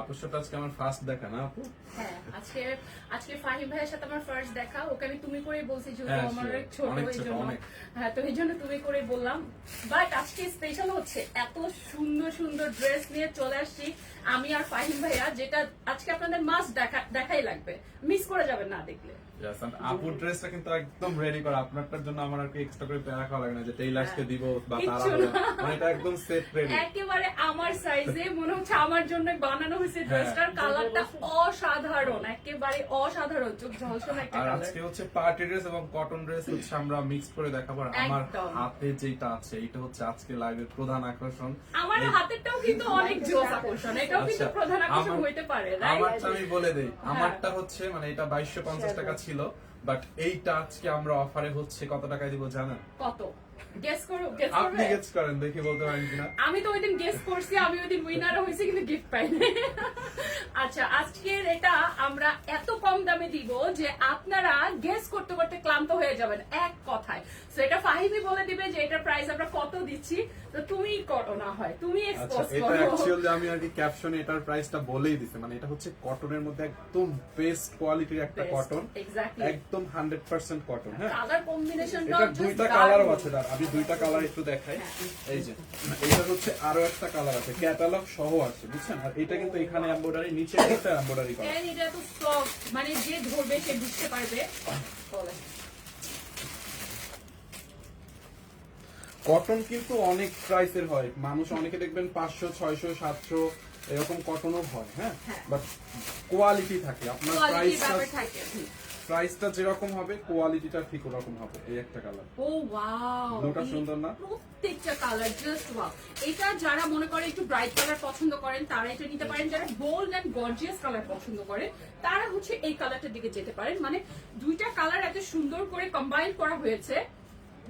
আপুর সাথে আজকে আমার ফার্স্ট দেখা না আপু? হ্যাঁ, আজকে ফাহিম ভাইয়ের সাথে আমার ফার্স্ট দেখা। ওকে আমি তুমি করে বলছি, যেহেতু হ্যাঁ, আমার sure. ছোট অনেক এই ছোট, জন্য। অনেক। হ্যাঁ, তো এই জন্য তুমি করে বললাম। বাট আজকে স্পেশাল হচ্ছে, এত সুন্দর সুন্দর ড্রেস নিয়ে চলে আসছি আমি আর ফাহিম ভাইয়া, যেটা আজকে আপনাদের মাস্ট দেখাই লাগবে, মিস করে যাবেন না দেখলে। Yes, and আপুর ড্রেসটা কিন্তু একদম রেডি করা। আপনারটার জন্য আমার আর কি এক্সট্রা করে প্যারা খাওয়া লাগে না যে টেইলার্সকে দিব বা তারা কিচ্ছু হবে। না। মানে এটা একদম সেট রেডি। একেবারে আমার সাইজে, মনে হচ্ছে আমার জন্য বানানো হয়েছে। হ্যাঁ। ড্রেসটার কালারটা অসাধারণ, একেবারে অসাধারণ, চোখ ঝলসানো একটা আর কালার। আজকে হচ্ছে পার্টি ড্রেস এবং কটন ড্রেস হচ্ছে আমরা মিক্স করে দেখাবো। আর আমার একদম। হাতে যেটা আছে এটা হচ্ছে আজকে লাইভের প্রধান আকর্ষণ। আমার এই- হাতেরটাও কিন্তু অনেক জোস আকর্ষণ, এটাও কিন্তু আচ্ছা, প্রধান আকর্ষণ আমার- হইতে পারে, right? আমারটা আমি বলে দেই। আমারটা হচ্ছে মানে এটা 2250 টাকা ছিল, বাট এইটা আজকে আমরা অফারে হচ্ছে কত টাকায় দিব জানেন? কত গেস করো, গেস আপনি করবে? গেস করেন, দেখি বলতে পারেন কিনা। আমি তো ওইদিন গেস করছি, আমি ওইদিন উইনারও হয়েছি কিন্তু গিফট পাইনি। আচ্ছা, আজকের এটা আমরা এত কম দামে দিব যে আপনারা গেস করতে করতে ক্লান্ত হয়ে যাবেন এক কথায়। তো এটা ফাহিমি বলে দিবে যে এটার প্রাইস আমরা কত দিচ্ছি, তো তুমি করো, না হয় তুমি আচ্ছা, এক্সপোজ এটা করো। অ্যাকচুয়ালি আমি আর কি ক্যাপশনে এটার প্রাইসটা বলেই দিছি। মানে এটা হচ্ছে কটনের মধ্যে একদম বেস্ট কোয়ালিটির একটা কটন, এক্স্যাক্টলি। একদম 100% কটন। হ্যাঁ, কালার কম্বিনেশনটা এটা দুইটা কালারও আছে। আমি দুইটা কালার একটু দেখাই। এই যে এটা হচ্ছে আরো একটা কালার আছে, ক্যাটালগ সহ আছে, বুঝছেন? আর এটা কিন্তু এখানে এমব্রয়ডারি, নিচে একটা এমব্রয়ডারি করা। এন্ড এটা তো সফট, মানে যে ধরবে সে বুঝতে পারবে। বলে কটন কিন্তু অনেক প্রাইসের হয়, মানুষ অনেকে দেখবেন 500, 600, 700 এরকম কটনও হয়। হ্যাঁ, হ্যাঁ। বাট কোয়ালিটি থাকে। আপনার কোয়ালিটির ব্যাপার প্রাইসটা থাকে। প্রাইসটা যেরকম হবে কোয়ালিটিটা ঠিক ওরকম হবে। এই একটা কালার, ও ওয়াও, ব্লুটা সুন্দর না? প্রত্যেকটা কালার জাস্ট ওয়াও। এটা যারা মনে করে একটু ব্রাইট কালার পছন্দ করেন তারা এটা নিতে পারেন, যারা বোল্ড এন্ড গর্জিয়াস কালার পছন্দ করেন তারা হচ্ছে এই কালারটার দিকে যেতে পারেন। মানে দুইটা কালার এত সুন্দর করে কম্বাইন করা হয়েছে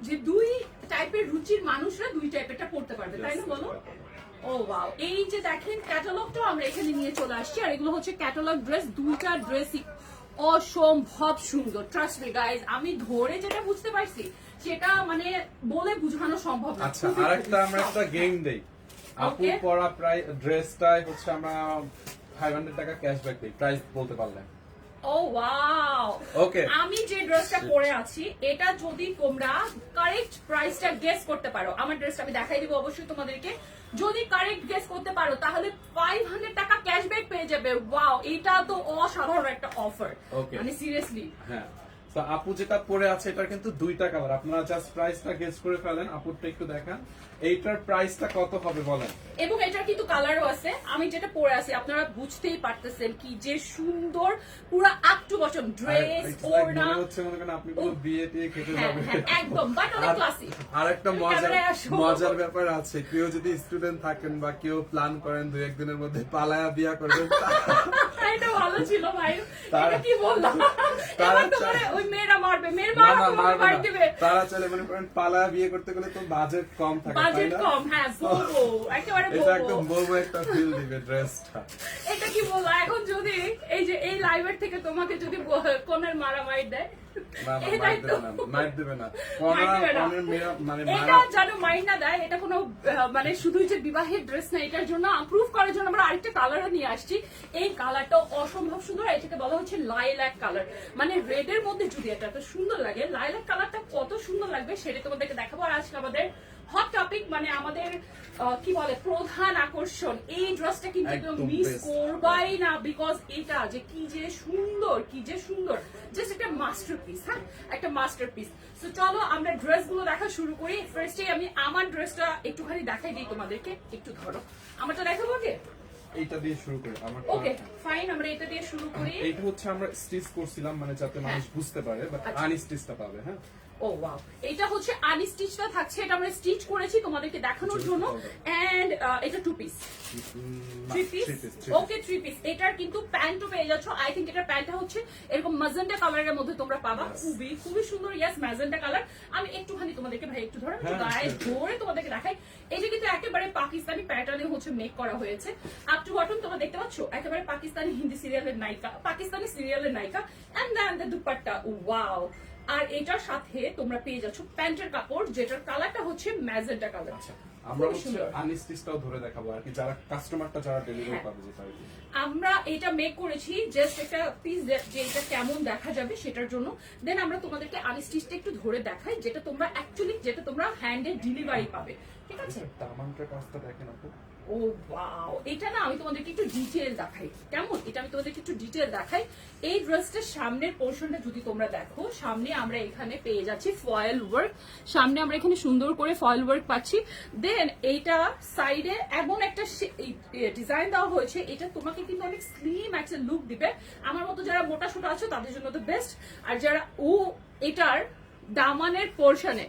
যে দুই টাইপের রুচির মানুষরা দুই টাইপেরটা পড়তে পারবে, তাই না বলো? ও ওয়াও, এই যে দেখেন ক্যাটালগটাও আমরা এখানে নিয়ে চলে আসছি। আর এগুলো হচ্ছে ক্যাটালগ ড্রেস, দুইটা ড্রেসই অসম্ভব সুন্দর। ট্রাস্ট মি গাইজ, আমি ধরে যেটা বুঝতে পারছি সেটা মানে বলে বোঝানো সম্ভব না। আচ্ছা, আরেকটা আমরা একটা গেম দেই। আপু Okay. পরা প্রাইস ড্রেসটাই হচ্ছে আমরা 500 টাকা ক্যাশব্যাক দেই, প্রাইস বলতে পারলে। ও ওয়াও, Okay. আমি যে ড্রেসটা পরে আছি এটা যদি তোমরা কারেক্ট প্রাইসটা গেস করতে পারো, আমার ড্রেসটা আমি দেখাই দিব অবশ্যই তোমাদেরকে, যদি কারেক্ট গেস করতে পারো তাহলে 500 টাকা ক্যাশব্যাক পেয়ে যাবে। ওয়াও, এটা তো অসাধারণ একটা অফার। Okay. মানে সিরিয়াসলি হ্যাঁ, তো আপু যেটা পরে আছে এটার কিন্তু দুইটা কালার। আপনারা জাস্ট প্রাইসটা গেস করে ফেলেন। আপুরটা একটু দেখান, এইটার প্রাইসটা কত হবে বলেন? এবং এটার কিন্তু কালারও আছে। আমি যেটা পরে আছি আপনারা বুঝতেই পারতেছেন কি যে সুন্দর, পুরো আপ টু বটম ড্রেস, ওড়না। মনে হচ্ছে মনে করেন আপনি কোনো বিয়ে টিয়ে খেতে হ্যাঁ, যাবেন। হ্যাঁ, একদম, বাট অনেক ক্লাসি। আর একটা ক্যামেরায় আসো। মজার ব্যাপার আছে, কেউ যদি স্টুডেন্ট থাকেন বা কেউ প্ল্যান করেন 2-1 দিনের মধ্যে পালায়া বিয়া করবেন, এটা ভালো ছিল ভাই, তারা- এটা কি বললাম? তারা এবার তোমার ওই মেয়েরা মারবে, মেয়ের না মা না তোমাকে মারবে বাড়ি না। দিবে। তারা চলে মনে করেন পালায়া বিয়ে করতে গেলে তো বাজেট কম থাকে, তাই বাজেট না? কম, হ্যাঁ, বলবো একেবারে এটা একদম বলবো। বলবো একটা ফিল দিবে ড্রেসটা। এটা কি বলবো এখন, যদি এই যে এই লাইভের থেকে তোমাকে যদি কোনের মারামারি দেয়, না না, এটাই মাইর তো। দেবে না, মাইর দেবে না। মাইর দেবে না। কনের মেয়ে মানে এটা যেন মাইন্ড না দেয়, এটা কোনো মানে শুধুই যে বিবাহের ড্রেস না, এটার জন্য প্রুফ করার জন্য আমরা আরেকটা কালারও নিয়ে আসছি। এই কালারটা অসম্ভব সুন্দর, এটাকে বলা হচ্ছে লাইল্যাক কালার। মানে রেড এর মধ্যে যদি এটা এত সুন্দর লাগে, লাইল্যাক কালারটা কত সুন্দর লাগবে সেটা তোমাদেরকে দেখাবো। আর আজকে আমাদের হট টপিক, মানে আমাদের কি বলে প্রধান আকর্ষণ, এই ড্রেসটা কিন্তু একদম মিস best। করবাই না, বিকজ এটা যে কি যে সুন্দর, কি যে সুন্দর, জাস্ট একটা মাস্টারপিস। হ্যাঁ, একটা মাস্টারপিস। তো চলো আমরা ড্রেসগুলো দেখা শুরু করি। ফার্স্টে আমি আমার ড্রেসটা একটুখানি দেখাই দিই তোমাদেরকে, একটু ধরো আমারটা দেখাবো আগে। এইটা দিয়ে শুরু করি। আমার ওকে ফাইন, আমরা এটা দিয়ে শুরু করি। এইটা হচ্ছে আমরা স্টিচ করছিলাম, মানে যাতে মানুষ বুঝতে পারে, বাট আচ্ছা। আনস্টিচটা পাবে। হ্যাঁ, ও ওয়াও, এটা হচ্ছে আনস্টিচটা থাকছে, এটা আমরা স্টিচ করেছি তোমাদেরকে দেখানোর জন্য। এন্ড এটা 2 পিস, 3 পিস। ওকে, 3 পিস। এটার কিন্তু প্যান্টও পেয়ে যাচ্ছ। আই থিংক এটার প্যান্টটা হচ্ছে এরকম ম্যাজেন্টা কালারের মধ্যে তোমরা পাবা। খুবই খুবই সুন্দর। Yes, magenta colour. আমি একটুখানি তোমাদেরকে ভাই একটু ধরো, একটু গায়ে ধরে তোমাদেরকে দেখাই। এটা কিন্তু একেবারে পাকিস্তানি প্যাটার্নে হচ্ছে মেক করা হয়েছে। আপ টু বটম তোমরা দেখতে পাচ্ছ, একেবারে পাকিস্তানি হিন্দি সিরিয়ালের নায়িকা, পাকিস্তানি সিরিয়ালের নায়িকা। And then the dupatta, wow. আর এটার সাথে তোমরা পেয়ে যাচ্ছ প্যান্টের কাপড়, যেটার কালারটা হচ্ছে ম্যাজেন্টা কালার। আমরা খুব হচ্ছে সুন্দর। আনস্টিচটাও ধরে দেখাবো আর কি, যারা কাস্টমারটা যারা ডেলিভারি হ্যাঁ। পাবে যেটা আর কি। আমরা এটা মেক করেছি জাস্ট একটা পিস যে এটা কেমন দেখা যাবে সেটার জন্য। দেন আমরা তোমাদেরকে আনস্টিচটা একটু ধরে দেখাই, যেটা তোমরা অ্যাকচুয়ালি যেটা তোমরা হ্যান্ডে ডেলিভারি পাবে, ঠিক আছে? দামানটার কাজটা দেখেন আপু। ও ওয়াও, এটা না আমি তোমাদেরকে একটু ডিটেল দেখাই, কেমন? এটা আমি তোমাদেরকে একটু ডিটেল দেখাই। এই ড্রেসটার সামনের পোর্শনটা যদি তোমরা দেখো, সামনে আমরা এখানে পেয়ে যাচ্ছি ফয়েল ওয়ার্ক, সামনে আমরা এখানে সুন্দর করে ফয়েল ওয়ার্ক পাচ্ছি। দেন এইটা সাইডে এমন একটা ডিজাইন দেওয়া হয়েছে, এটা তোমাকে কিন্তু অনেক স্লিম একটা লুক দিবে। আমার মতো যারা মোটা সোটা আছে তাদের জন্য তো বেস্ট। আর যারা এটার দামানের পোর্শনে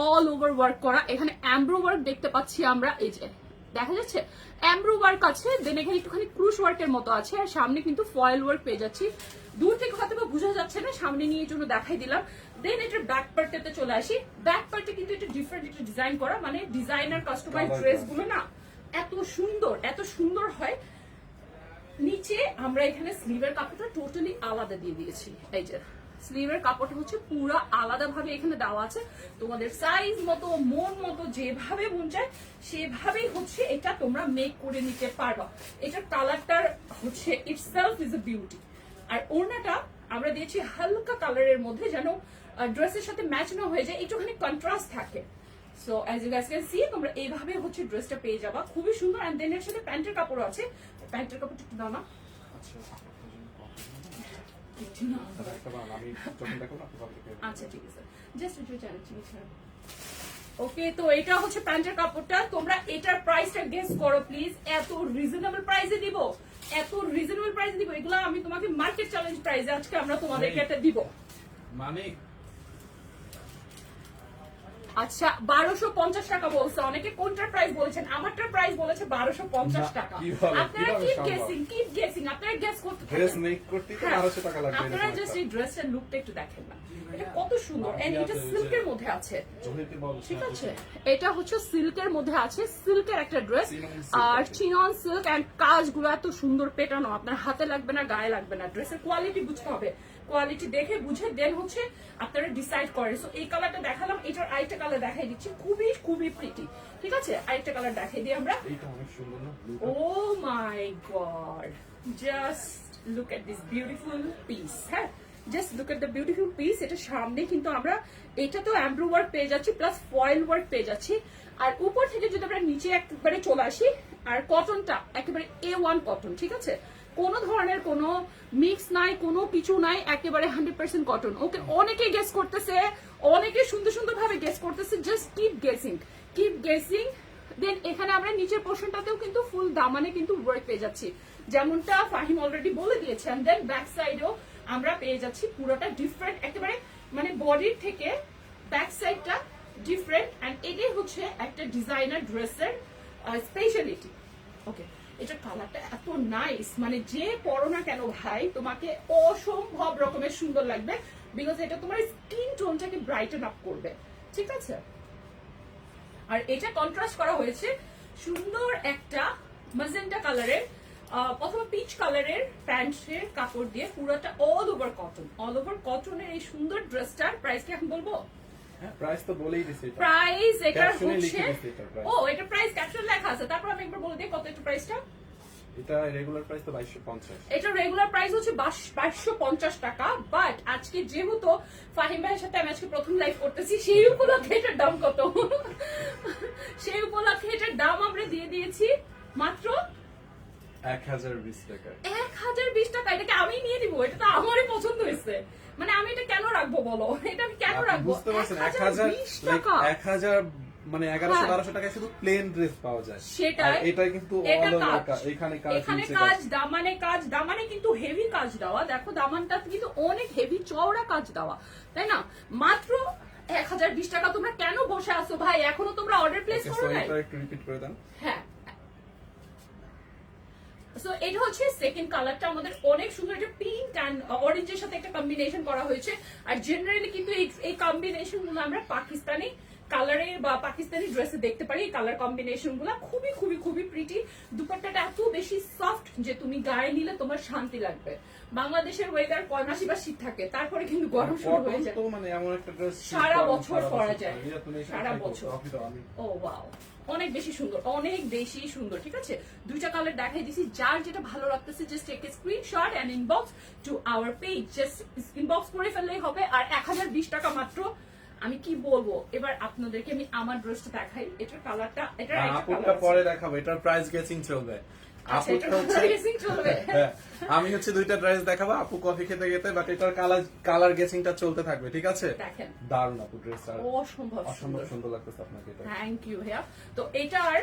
অল ওভার ওয়ার্ক করা, এখানে অ্যাম্ব্রো ওয়ার্ক দেখতে পাচ্ছি আমরা, এই যে দেখা যাচ্ছে অ্যাম্ব্রো ওয়ার্ক আছে, দেন এখানে একটুখানি ক্রুশ ওয়ার্কের মতো আছে, আর সামনে কিন্তু ফয়েল ওয়ার্ক পেয়ে যাচ্ছি। দূর থেকে হয়তো বা বোঝা যাচ্ছে না, সামনে নিয়ে এই জন্য দেখাই দিলাম। দেন এটার ব্যাক পার্টটাতে চলে আসি। ব্যাক পার্টে কিন্তু এটা ডিফারেন্ট একটা ডিজাইন করা, মানে ডিজাইনার কাস্টমাইজ ড্রেস গুলো না এত সুন্দর হয়। নিচে আমরা এখানে স্লিভের কাপড়টা টোটালি আলাদা দিয়ে দিয়েছি। এই যে স্লিভের কাপড়টা হচ্ছে পুরো আলাদা ভাবে এখানে দেওয়া আছে, তোমাদের সাইজ মতো মন মতো যেভাবে মন চায় সেভাবেই হচ্ছে এটা তোমরা মেক করে নিতে পারবা। এটার কালারটার হচ্ছে ইটসেলফ ইজ এ বিউটি। আর ওড়নাটা আমরা দিয়েছি হালকা কালারের মধ্যে, যেন ড্রেসের সাথে ম্যাচ না হয়ে যায়, একটুখানি কন্ট্রাস্ট থাকে। So as you guys can see, তোমরা এইভাবে হচ্ছে ড্রেসটা পেয়ে যাবা, খুবই সুন্দর। এন্ড দেন এর সাথে প্যান্টের কাপড় আছে, প্যান্টের কাপড়টা একটু দাও না। আচ্ছা একটু না। একটা বানান, আমি যখন দেখো না আপনি দেখে আচ্ছা ঠিক আছে, জাস্ট একটু চ্যালেঞ্জ ওকে। তো এটা হচ্ছে প্যান্টের কাপড়টা, তোমরা এটার প্রাইসটা গেস করো প্লিজ। এত রিজনেবল প্রাইসে দিব, এগুলা আমি তোমাকে মার্কেট চ্যালেঞ্জ প্রাইসে আজকে আমরা তোমাদেরকে এটা দিব। মানে আচ্ছা 1250 টাকা বলছে অনেকে, কোনটার প্রাইস বলেছেন? আমারটার প্রাইস বলেছে 1250 টাকা। আপনারা কিপ গেসিং, আপনারা গেস করতে ড্রেস মেক করতে তো 1200 টাকা লাগবে। আপনারা জাস্ট এই ড্রেসের লুকটা একটু দেখেন না, এটা কত সুন্দর। এন্ড এটা সিল্কের মধ্যে আছে, ঠিক আছে? এটা হচ্ছে সিল্কের মধ্যে আছে, সিল্কের একটা ড্রেস, আর চিনন সিল্ক। এন্ড কাজগুলো এত সুন্দর পেটানো, আপনার হাতে লাগবে না, গায়ে লাগবে না। ড্রেসের কোয়ালিটি বুঝতে হবে, কোয়ালিটি দেখে বুঝে দেন হচ্ছে আপনারা ডিসাইড করেন। সো এই কালারটা দেখালাম, এটার আরেকটা কালার দেখাই দিচ্ছি, খুবই খুবই প্রিটি, ঠিক আছে? আরেকটা কালার দেখাই দিই আমরা। এইটা অনেক সুন্দর না? Oh my god, just look at this beautiful piece. হ্যাঁ, just look at the beautiful piece. এটা সামনে কিন্তু আমরা এটা তো এমব্রো ওয়ার্ক পেয়ে যাচ্ছি, প্লাস ফয়েল ওয়ার্ক পেয়ে যাচ্ছি। আর উপর থেকে যদি আমরা নিচে একেবারে চলে আসি, আর কটনটা একেবারে A1 কটন, ঠিক আছে? কোনো ধরনের কোনো মিক্স নাই, কোনো কিছু নাই, একেবারে 100% কটন। ওকে, অনেকে গেস করতেছে, অনেকে সুন্দর সুন্দর ভাবে গেস করতেছে, জাস্ট কিপ গেসিং। দেন এখানে আমরা নিচের পোর্শনটাতেও কিন্তু ফুল দামানে কিন্তু ওয়ার্ক পেয়ে যাচ্ছি, যেমনটা ফাহিম অলরেডি বলে দিয়েছেন। দেন ব্যাক সাইডেও আমরা পেয়ে যাচ্ছি পুরোটা ডিফারেন্ট, একেবারে মানে বডির থেকে ব্যাক সাইডটা ডিফারেন্ট। এন্ড এটাই হচ্ছে একটা ডিজাইনার ড্রেসের স্পেশালিটি। ওকে, এটা কালারটা এত নাইস, মানে যে পরো না কেন ভাই তোমাকে অসম্ভব রকমের সুন্দর লাগবে, বিকজ এটা তোমার স্কিন টোনটাকে ব্রাইটেন আপ করবে, ঠিক আছে? আর এটা কন্ট্রাস্ট করা হয়েছে সুন্দর একটা ম্যাজেন্টা কালারের অথবা পিচ কালারের প্যান্টের কাপড় দিয়ে, পুরোটা অল ওভার কটনের এই সুন্দর ড্রেসটার প্রাইস কি এখন বলবো? হ্যাঁ, প্রাইস তো বলেই দিছি। প্রাইস এটা Caption-এ হচ্ছে, লিখে দিছি এটার price। ও এটা প্রাইস ক্যাপশন লেখা আছে, তারপর আমি একবার বলে দিই কত এটা প্রাইসটা। এটা রেগুলার প্রাইস তো 2250। এটা রেগুলার প্রাইস হচ্ছে 2250 টাকা, বাট আজকে যেহেতু ফাহিম ভাইয়ের সাথে আমি আজকে প্রথম লাইভ করতেছি, সেই উপলক্ষে এটার দাম কত? সেই উপলক্ষে এটার দাম আমরা দিয়ে দিয়েছি মাত্র 1020 টাকা। 1020 টাকা। এটাকে আমি নিয়ে দিব, এটা তো আমারই পছন্দ হয়েছে। মানে আমি এটা কেন রাখবো বলো, এটা আমি কেন আপনি রাখবো? বুঝতে পারছেন 1020 টাকা। 1000 মানে 1100 হ্যাঁ। 1200 টাকায় শুধু প্লেন ড্রেস পাওয়া যায়। সেটাই। আর এটা কিন্তু এটা অল ওভার কাজ। এখানে কাজ, এখানে নিচে কাজ, দামানে কিন্তু হেভি কাজ দেওয়া। দেখো দামানটা কিন্তু অনেক হেভি চওড়া কাজ দেওয়া, তাই না? মাত্র 1020 টাকা। তোমরা কেন বসে আছো ভাই, এখনো তোমরা অর্ডার প্লেস Okay, করো so নাই? এটা একটু রিপিট করে দেন। হ্যাঁ, সো এটা হচ্ছে সেকেন্ড কালারটা, আমাদের অনেক সুন্দর, এটা পিঙ্ক অ্যান্ড অরেঞ্জের সাথে একটা কম্বিনেশন করা হয়েছে। আর জেনারেলি কিন্তু এই কম্বিনেশন গুলো আমরা পাকিস্তানি কালারে বা পাকিস্তানি ড্রেসে দেখতে পারি। কালার কম্বিনেশন গুলো খুবই খুবই খুবই প্রিটি। দুপাট্টাটা এত বেশি সফট যে তুমি গায়ে নিলে তোমার শান্তি লাগবে। বাংলাদেশের ওয়েদার কয় মাসই বা শীত থাকে, তারপরে কিন্তু গরম শুরু হয়ে যায়। তো মানে এমন একটা ড্রেস সারা বছর পরা যায়, সারা বছর। আমি ও ওয়াও, অনেক বেশি সুন্দর, অনেক বেশি সুন্দর। ঠিক আছে, দুইটা কালার দেখাই দিছি, যার যেটা ভালো লাগতেছে just take a screenshot and inbox to our page, just inbox করে ফেললেই হবে। আর 1020 টাকা মাত্র। আমি কি বলবো, এবার আপনাদেরকে আমি আমার ড্রেসটা দেখাই। এটার কালারটা, এটার একটা আপুটা কালার পরে দেখাবো, এটার প্রাইস গেসিং চলবে। আপুটা হচ্ছে চলবে। হ্যাঁ, আমি হচ্ছে দুইটা ড্রেস দেখাবো, আপু কফি খেতে খেতে, বাট এটার কালার গেসিংটা চলতে থাকবে, ঠিক আছে? দেখেন দারুণ আপু ড্রেসটা, অসম্ভব অসম্ভব সুন্দর লাগতেছে আপনাকে এটা। থ্যাংক ইউ ভাইয়া। তো এটার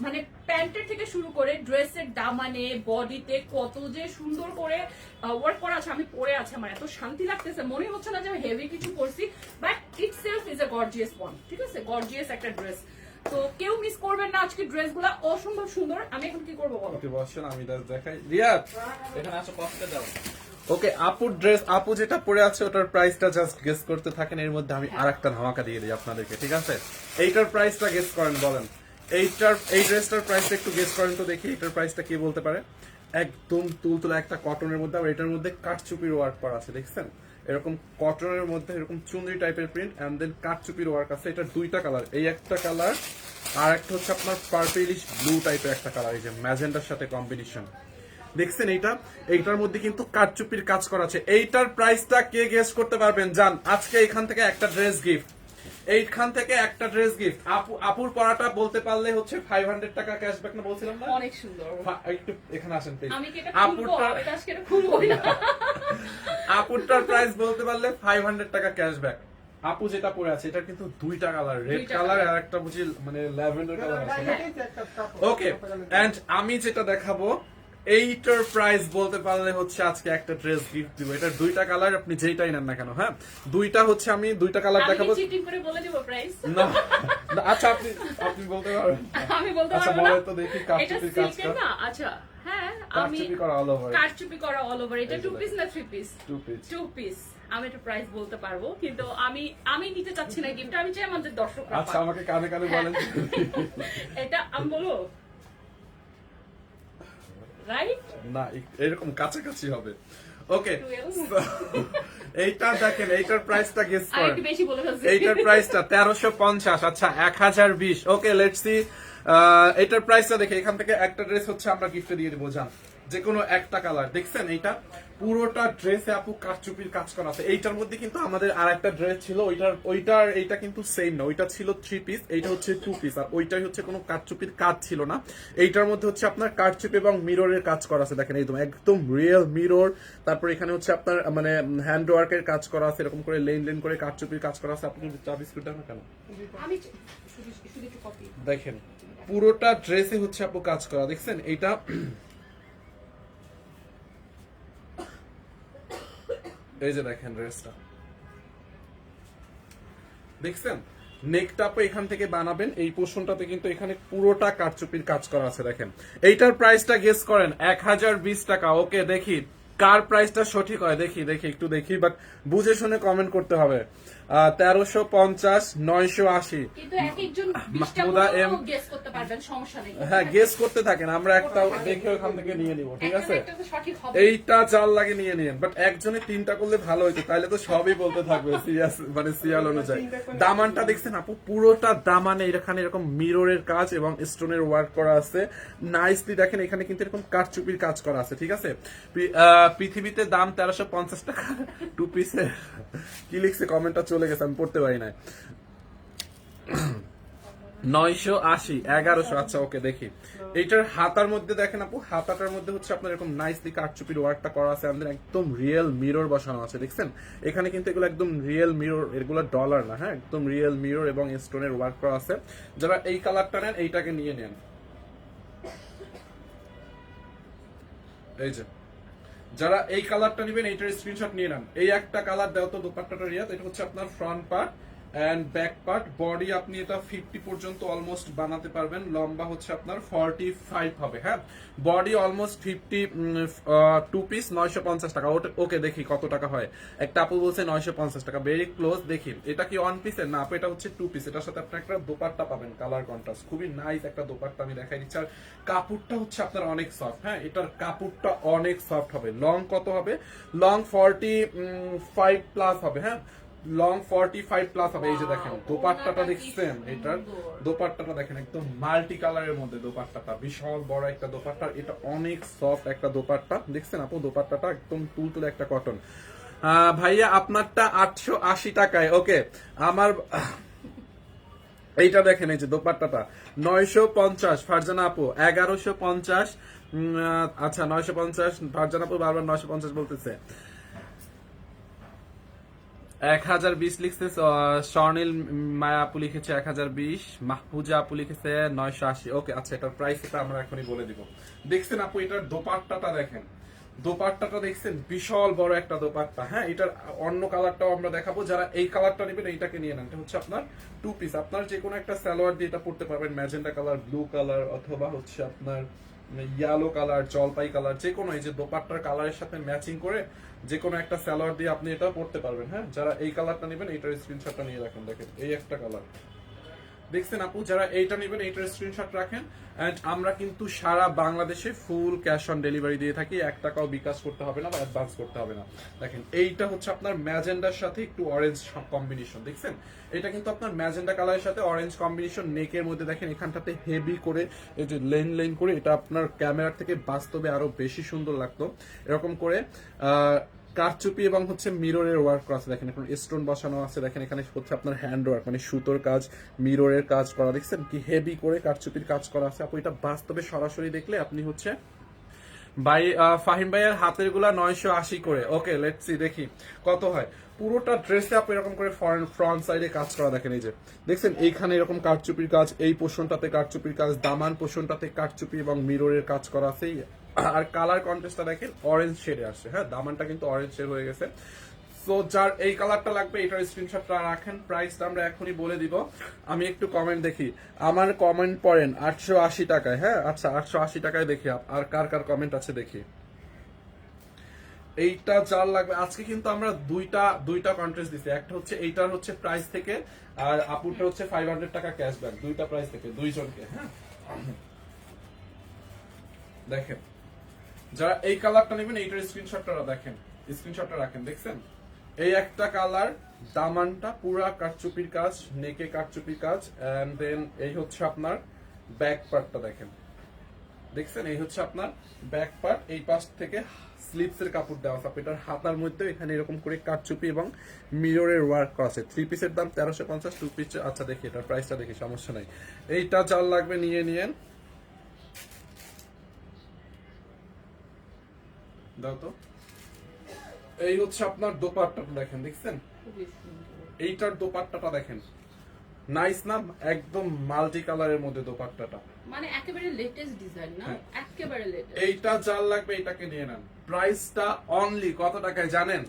মানে প্যান্টের থেকে শুরু করে ড্রেসের দামানে বডিতে কত যে সুন্দর করে ওয়ার্ক করা আছে। আমি পরে আছে, আমার এত শান্তি লাগতেছে, মনে হচ্ছে না যে আমি হেভি কিছু করছি, but itself is a gorgeous one. ঠিক আছে, গর্জিয়াস একটা ড্রেস। তো কেউ মিস করবেন না, আজকে ড্রেসগুলো অসম্ভব সুন্দর। আমি এখন কি করবো বলো? ওকে বসেন, আমি ড্রেস দেখাই। রিয়াদ এখানে আসো, কফিটা দাও। ওকে, আপুর ড্রেস, আপু যেটা পরে আছে ওটার প্রাইসটা জাস্ট গেস করতে থাকেন, এর মধ্যে আমি আরেকটা ধামাকা দিয়ে দিই আপনাদেরকে, ঠিক আছে? এইটার প্রাইসটা গেস করেন, বলেন। এই ড্রেসটার প্রাইসটা একটু গেস করেন তো দেখি, এটার প্রাইসটা কি বলতে পারে? একদম তুলতুলা একটা কটনের মধ্যে, আর এটার মধ্যে কাঠচুপির ওয়ার্ক করা আছে, দেখছেন? এরকম কটনের মধ্যে এরকম চুনরি টাইপের প্রিন্ট এন্ড দেন কাঠচুপির ওয়ার্ক আছে। এটা দুইটা কালার, এই একটা কালার আর একটা হচ্ছে আপনার পার্পলিশ ব্লু টাইপের একটা কালার, এই যে ম্যাজেন্ডার সাথে কম্বিনেশন, দেখছেন? এইটার মধ্যে কিন্তু কাঠচুপির কাজ করা আছে। এইটার প্রাইসটা কে গেস করতে পারবেন? জান, আজকে এখান থেকে একটা ড্রেস গিফট, এইখান থেকে একটা ড্রেস গিফট। আপুর পড়াটা বলতে পারলে হচ্ছে 500 টাকা ক্যাশব্যাক না বলছিলাম না? অনেক সুন্দর। একটু এখানে আসেন প্লিজ। আমি কি এটা খুলবো? আমি তো আজকে এটা খুলবো না। আপুরটার প্রাইস বলতে পারলে 500 টাকা ক্যাশব্যাক। আপু যেটা পরে আছে এটা কিন্তু দুইটা কালার, রেড কালার আর একটা বুঝি মানে ল্যাভেন্ডার কালার আছে। ওকে, এন্ড আমি যেটা দেখাবো এইটার প্রাইস বলতে পারলে হচ্ছে আজকে একটা ড্রেস গিফট দিব। এটার দুইটা কালার, আপনি যেইটাই নেন না কেন, হ্যাঁ দুইটা হচ্ছে, আমি দুইটা কালার দেখাবো। আমি চিটিং করে বলে দিব প্রাইস? না আচ্ছা, আপনি বলতে পারবেন। আমি বলতে আচ্ছা পারবো না। বলে তো দেখি এটা কাঠচুপির কাজ সিল্কের না? আচ্ছা হ্যাঁ, আমি কাঠচুপি করা অল ওভার। কারচুপি করা অল ওভার। এটা 2 পিস না 3 পিস? 2 পিস। 2 পিস। আমি এটা প্রাইস বলতে পারবো, কিন্তু আমি নিতে চাচ্ছি না গিফট। আমি চাই আমাদের দর্শকরা আচ্ছা পাক। আমাকে কানে কানে বলেন। এটা আমি বলবো রাইট না, এরকম কাছাকাছি হবে। ওকে, এইটা দেখেন, এইটার প্রাইসটা গেস আর করেন। একটু বেশি বলে ফেলছি। এইটার প্রাইসটা 1350। আচ্ছা 1020। ওকে, লেটস সি এইটার প্রাইসটা দেখে এখান থেকে একটা ড্রেস হচ্ছে আমরা গিফটে দিয়ে দেবো, জান, যে কোনো একটা কালার। দেখছেন এইটা পুরোটা ড্রেসে আপু কাঠচুপির কাজ করা আছে। এইটার মধ্যে কিন্তু আমাদের আর একটা ড্রেস ছিল, এইটা কিন্তু সেম না, ওইটা ছিল 3 পিস, এইটা হচ্ছে 2 পিস, আর ওইটাই হচ্ছে কোনো কাঠচুপির কাজ ছিল না। এইটার মধ্যে হচ্ছে আপনার কাঠচুপি এবং মিররের কাজ করা আছে, দেখেন একদম রিয়েল মিরর। তারপর এখানে হচ্ছে আপনার মানে হ্যান্ড ওয়ার্কের কাজ করা আছে, এরকম করে লেন করে কাঠচুপির কাজ করা আছে। আপনি চা বিস্কুট দেন না কেন? আমি শুধু একটু কপি। দেখেন পুরোটা ড্রেসে হচ্ছে আপু কাজ করা, দেখছেন? এইটা এই যে দেখেন ড্রেসটা, দেখছেন? নেকটা আপু এখান থেকে বানাবেন, এই পোর্শনটাতে কিন্তু এখানে পুরোটা কারচুপির কাজ করা আছে। দেখেন এইটার প্রাইসটা গেস করেন, 1020 টাকা। ওকে, দেখি কার প্রাইসটা সঠিক হয়, দেখি একটু দেখি, বাট বুঝে শুনে কমেন্ট করতে হবে। 1350, 980। কিন্তু এক একজন 20টা মাহমুদা এম। গেস করতে পারবেন, সমস্যা নেই। হ্যাঁ, গেস করতে থাকেন, আমরা একটা দেখে ওখান থেকে নিয়ে নিব, ঠিক আছে? একটা তো সঠিক হবে। এইটা চাল লাগে নিয়ে নিন, বাট একজনে 3টা করলে ভালো হইতো, তাইলে তো সবই বলতে থাকবে সিরিয়াস মানে সিরিয়াল অনুযায়ী। দামানটা দেখছেন আপু, পুরোটা দামানে এখানে এরকম মিররের কাজ এবং স্টোনের ওয়ার্ক করা আছে নাইসলি। দেখেন এখানে কিন্তু এরকম কাঠচুপির কাজ করা আছে, ঠিক আছে? পৃথিবীতে দাম 1350 টাকা 2 পিসে। কি লিখছে কমেন্টটা চলে গেছে, আমি পড়তে পারি না। 980, 1100। আচ্ছা ওকে, দেখি এইটার হাতার মধ্যে দেখেন আপু, হাতাটার মধ্যে হচ্ছে আপনার এরকম নাইসলি কাঠচুপির ওয়ার্কটা করা আছে, আমাদের একদম রিয়েল মিরর বসানো আছে, দেখছেন? এখানে কিন্তু এগুলো একদম রিয়েল মিরর, এগুলো ডলার না, হ্যাঁ একদম রিয়েল মিরর এবং স্টোনের ওয়ার্ক করা আছে। যারা এই কালারটা নেন এইটাকে নিয়ে নেন, এই যে যারা এই কালারটা নেবেন এইটার স্ক্রিনশট নিয়ে নেন। এই একটা কালার দাও তো দোপাট্টাটা রিয়াদ, এটা হচ্ছে আপনার front part and back part. Body আপনি এটা 50 পর্যন্ত অলমোস্ট বানাতে পারবেন, লম্বা হচ্ছে আপনার 45 হবে, হ্যাঁ বডি অলমোস্ট 50। 2 পিস 950 টাকা। ওকে, দেখি কত টাকা হয়। একটা আপু বলছে 950 টাকা, ভেরি ক্লোজ। দেখি এটা কি 1 পিসের না আপু, এটা হচ্ছে 2 পিস। এটার সাথে আপনি একটা দোপাট্টা পাবেন, কালার কন্ট্রাস্ট, খুবই নাইস একটা দোপাট্টা আমি দেখাই দিচ্ছি। আর কাপড়টা হচ্ছে আপনার অনেক সফট, হ্যাঁ এটার কাপড়টা অনেক সফট হবে। লং কত হবে? লং 45 প্লাস হবে, হ্যাঁ লং 45 প্লাস হবে। এই যে দেখেন Wow, দোপাট্টাটা ওড়নাটা কি দেখছেন, এটার সুন্দর। দোপাট্টাটা দেখেন একদম মাল্টি কালারের মধ্যে দোপাট্টাটা, বিশাল বড় একটা দোপাট্টা, এটা অনেক সফট একটা দোপাট্টা দেখছেন আপু, দোপাট্টাটা একদম তুলতুলে একটা কটন। ভাইয়া আপনারটা 880 টাকায়। ওকে, আমার এইটা দেখেন, এই যে দোপাট্টাটা 950 ফারজানা আপু, 1150। আচ্ছা 950 ফারজানা আপু বারবার 950 বলতেছে। 1020 লিখছে স্বর্ণিল মায়া আপু লিখেছে 1020, মাহফুজা আপু লিখেছে 980। ওকে আচ্ছা, এটার প্রাইস এটা আমরা এখনই বলে দিব। দেখছেন আপু এটার দোপাট্টাটা দেখেন, দোপাট্টাটা দেখছেন বিশাল বড় একটা দোপাট্টা। হ্যাঁ, এটার অন্য কালারটাও আমরা দেখাবো, যারা এই কালারটা নেবেন এইটাকে নিয়ে নেন। এটা হচ্ছে আপনার 2 পিস, আপনার যে কোনো একটা সালোয়ার দিয়ে এটা পড়তে পারবেন, ম্যাজেন্টা কালার, ব্লু কালার, অথবা হচ্ছে আপনার ইয়েলো কালার, জলপাই কালার, যে কোনো এই যে দোপাট্টার কালারের সাথে ম্যাচিং করে যে কোনো একটা সালোয়ার দিয়ে আপনি এটা পড়তে পারবেন। হ্যাঁ, যারা এই কালারটা নেবেন এইটার স্ক্রিনশটটা নিয়ে রাখেন। দেখেন এই একটা কালার দেখছেন আপু, যারা এইটা নেবেন এইটার স্ক্রিনশট রাখেন। এন্ড আমরা কিন্তু সারা বাংলাদেশে ফুল ক্যাশ অন ডেলিভারি দিয়ে থাকি, 1 টাকাও বিকাশ করতে হবে না বা অ্যাডভান্স করতে হবে না। দেখেন এইটা হচ্ছে আপনার ম্যাজেন্ডার সাথে একটু অরেঞ্জ কম্বিনেশন, দেখছেন এটা কিন্তু আপনার ম্যাজেন্ডা কালারের সাথে অরেঞ্জ কম্বিনেশন। নেকের মধ্যে দেখেন এখানটাতে হেভি করে এই যে লেন লেন করে, এটা আপনার ক্যামেরার থেকে বাস্তবে আরো বেশি সুন্দর লাগতো। এরকম করে কারচুপি এবং হচ্ছে মিররের ওয়ার্ক করা আছে, দেখেন এখন স্টোন বসানো আছে, দেখেন এখানে হচ্ছে আপনার হ্যান্ড ওয়ার্ক মানে সুতোর কাজ, মিররের কাজ করা, দেখছেন কি হেভি করে কারচুপির কাজ করা আছে। আপু এটা বাস্তবে সরাসরি দেখলে আপনি হচ্ছে ভাই ফাহিম ভাইয়ের হাতের গুলা 980 করে। ওকে লেটস সি, দেখি কত হয়। পুরোটা ড্রেসে আপনি এরকম করে ফ্রন্ট সাইডে কাজ করা দেখেন, এই যে দেখছেন এইখানে এরকম কারচুপির কাজ, এই পোর্শনটাতে কারচুপির কাজ, দামান পোর্শনটাতে কারচুপি এবং মিররের কাজ করা আছে। আর কালার কন্ট্রাস্টটা দেখেন অরেঞ্জ শেডে আসছে। হ্যাঁ, দামানটা কিন্তু অরেঞ্জ শেড হয়ে গেছে। সো যার এই কালারটা লাগবে এটার স্ক্রিনশটটা রাখেন, প্রাইসটা আমরা এখনই বলে দিব। আমি একটু কমেন্ট দেখি, আমার কমেন্ট পড়েন 880 টাকায়। হ্যাঁ আচ্ছা 880 টাকায় দেখি আর কার কার কমেন্ট আছে দেখি। এইটা যার লাগবে, আজকে কিন্তু আমরা দুইটা কন্টেস্ট দিছি, একটা হচ্ছে এইটার হচ্ছে প্রাইস থেকে, আর আপুরটা হচ্ছে 500 টাকা ক্যাশব্যাক, দুইটা প্রাইস থেকে দুইজনকে। হ্যাঁ দেখেন, যারা এই কালারটা নেবেন এইটার স্ক্রিনশটটা দেখেন, স্ক্রিনশটটা রাখেন। দেখছেন এই একটা কালার, দামানটা পুরা কারচুপির কাজ, নেকে কারচুপির কাজ, এন্ড দেন এই হচ্ছে আপনার ব্যাক পার্টটা দেখেন, দেখছেন এই হচ্ছে আপনার ব্যাক পার্ট। এই পাশ থেকে স্লিপস এর কাপড় দেওয়া আছে, এটার হাতার মধ্যে এখানে এরকম করে কারচুপি এবং মিররের ওয়ার্ক করা আছে। 3 পিসের দাম 1350, 2 পিস আচ্ছা দেখি এটার প্রাইসটা দেখি, সমস্যা নাই। এইটা যার লাগবে নিয়ে নিয়েন, দাও তো। এই হচ্ছে আপনার দোপাট্টাটা দেখেন, দেখছেন খুবই সুন্দর। এইটার দোপাট্টাটা দেখেন, নাইস না, একদম মাল্টি কালারের মধ্যে দোপাট্টাটা, মানে একেবারে লেটেস্ট ডিজাইন না, হ্যাঁ। একেবারে লেটেস্ট। এইটা যার লাগবে এটাকে নিয়ে নেন। প্রাইসটা অনলি কত টাকায় জানেন?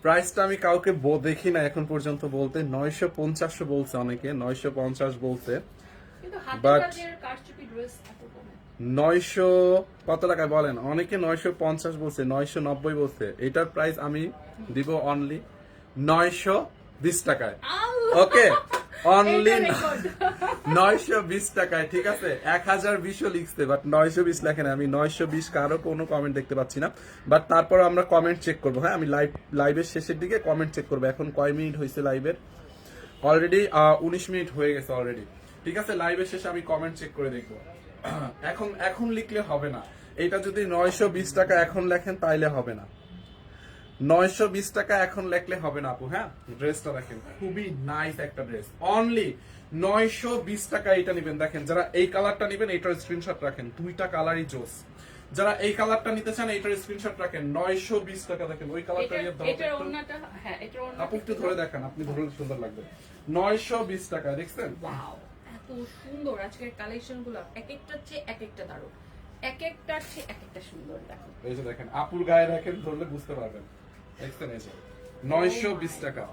প্রাইসটা আমি কাউকে দেখি না এখন পর্যন্ত বলতে, 950 বলছে অনেকে, 950 বলছে, কিন্তু হাতের But- কাজের কারচুপি ড্রেস এত কমে। 900 কত টাকায় বলেন? অনেকে 950 বলছে, 990 বলছে। এটার প্রাইস আমি দিব অনলি 920 টাকায়। আল্লাহ! ওকে, অনলি এটা record। 920 টাকায়, ঠিক আছে। 1020ও লিখছে বাট 920 লেখে না। আমি 920 কারো কোনো কমেন্ট দেখতে পাচ্ছি না, বাট তারপর আমরা কমেন্ট চেক করবো। হ্যাঁ, আমি লাইভের শেষের দিকে কমেন্ট চেক করবো। এখন কয় মিনিট হয়েছে লাইভের? অলরেডি 19 মিনিট হয়ে গেছে অলরেডি, ঠিক আছে। লাইভের শেষে আমি কমেন্ট চেক করে দেখবো। এখন লিখলে হবে না, এটা যদি 920 টাকা এখন লেখেন তাইলে হবে না, 920 টাকা এখন লেখলে হবে না আপু। হ্যাঁ, ড্রেসটা দেখেন খুবই নাইস একটা ড্রেস, অনলি 920 টাকা এটা নেবেন। দেখেন যারা এই কালারটা নেবেন এইটার স্ক্রিনশট রাখেন, দুইটা কালারই জোস। যারা এই কালারটা নিতে চান এইটার স্ক্রিনশট রাখেন, 920 টাকা। দেখেন ওই কালারটা নিয়ে দাও এটার ওড়নাটা, হ্যাঁ এটার ওড়নাটা আপু একটু ধরে দেখান, আপনি ধরলে সুন্দর লাগবে। 920 টাকা, দেখছেন? ওয়াও, এত সুন্দর আজকের কালেকশন গুলো, এক একটার চেয়ে এক একটা দারুণ, এক একটার চেয়ে এক একটা সুন্দর। দেখো এই যে দেখেন, আপুর গায়ে রাখেন, ধরলে বুঝতে পারবেন। দেখছেন এই যে 920 টাকা।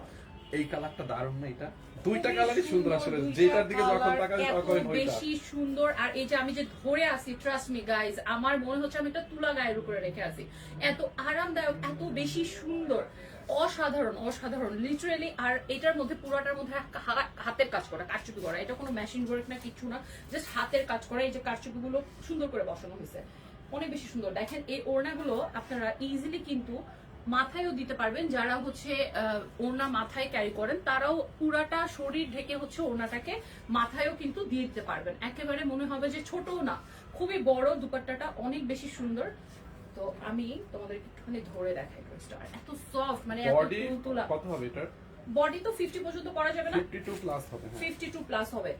এই কালারটা দারুণ না? এটা দুইটা কালারই সুন্দর আসলে, যেটার দিকে যখন তাকান তখন ওইটা বেশি সুন্দর। আর এই যে আমি যে ধরে আছি, ট্রাস্ট মি গাইজ, আমার মনে হচ্ছে আমি একটা তুলা গায়ের উপরে রেখে আছি, এত আরামদায়ক, এত বেশি সুন্দর, অসাধারণ অসাধারণ লিটারেলি। আর এটার মধ্যে পুরোটার মধ্যে হাতের কাজ করা, কারচুপি করা, এটা কোনো মেশিন ওয়ার্ক না, কিছু না, জাস্ট হাতের কাজ করা। এই যে কারচুপি গুলো সুন্দর করে বসানো হয়েছে, অনেক বেশি সুন্দর। দেখেন এই ওড়নাগুলো আপনারা ইজিলি কিন্তু মাথায়ও দিতে পারবেন, যারা হচ্ছে ওড়না মাথায় ক্যারি করেন তারাও পুরাটা শরীর ঢেকে হচ্ছে ওড়নাটাকে মাথায়ও কিন্তু দিয়ে দিতে পারবেন। একেবারে মনে হবে যে ছোটও না, খুবই বড়, দুপাট্টাটা অনেক বেশি সুন্দর। তো আমি তোমাদের একটুখানি ধরে দেখাই ড্রেসটা, এত সফট, মানে এত বডি তুলতুলা। কত হবে এটার? বডি তো 50 পর্যন্ত পরা যাবে না, 52 প্লাস হবে। 52 প্লাস হবে,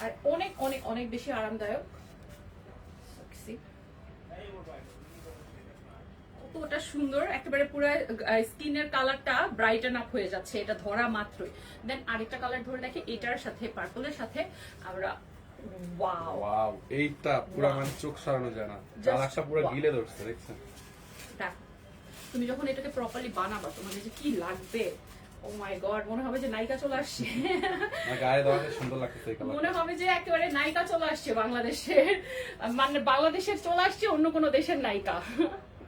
আর অনেক অনেক অনেক বেশি আরামদায়ক। কতটা সুন্দর, একেবারে পুরো স্কিনের কালারটা ব্রাইটেন আপ হয়ে যাচ্ছে এটা ধরা মাত্রই। দেন আরেকটা কালার ধরে দেখি, এটার সাথে পার্পলের সাথে আমরা, ওয়াও ওয়াও, এইটা পুরো মানে চোখ সরানো যায় না, কালারটা পুরো গিলে ধরছে, দেখছেন? দেখ, তুমি যখন এটাকে প্রপারলি বানাবা তোমার যে কি লাগবে, ও মাই গড, মনে হবে যে নায়িকা চলে আসছে। না, গায়ে দেওয়াতে সুন্দর লাগতেছে এই কালার। মনে হবে যে একেবারে নায়িকা চলে আসছে বাংলাদেশের, মানে বাংলাদেশের চলে আসছে অন্য কোনো দেশের নায়িকা।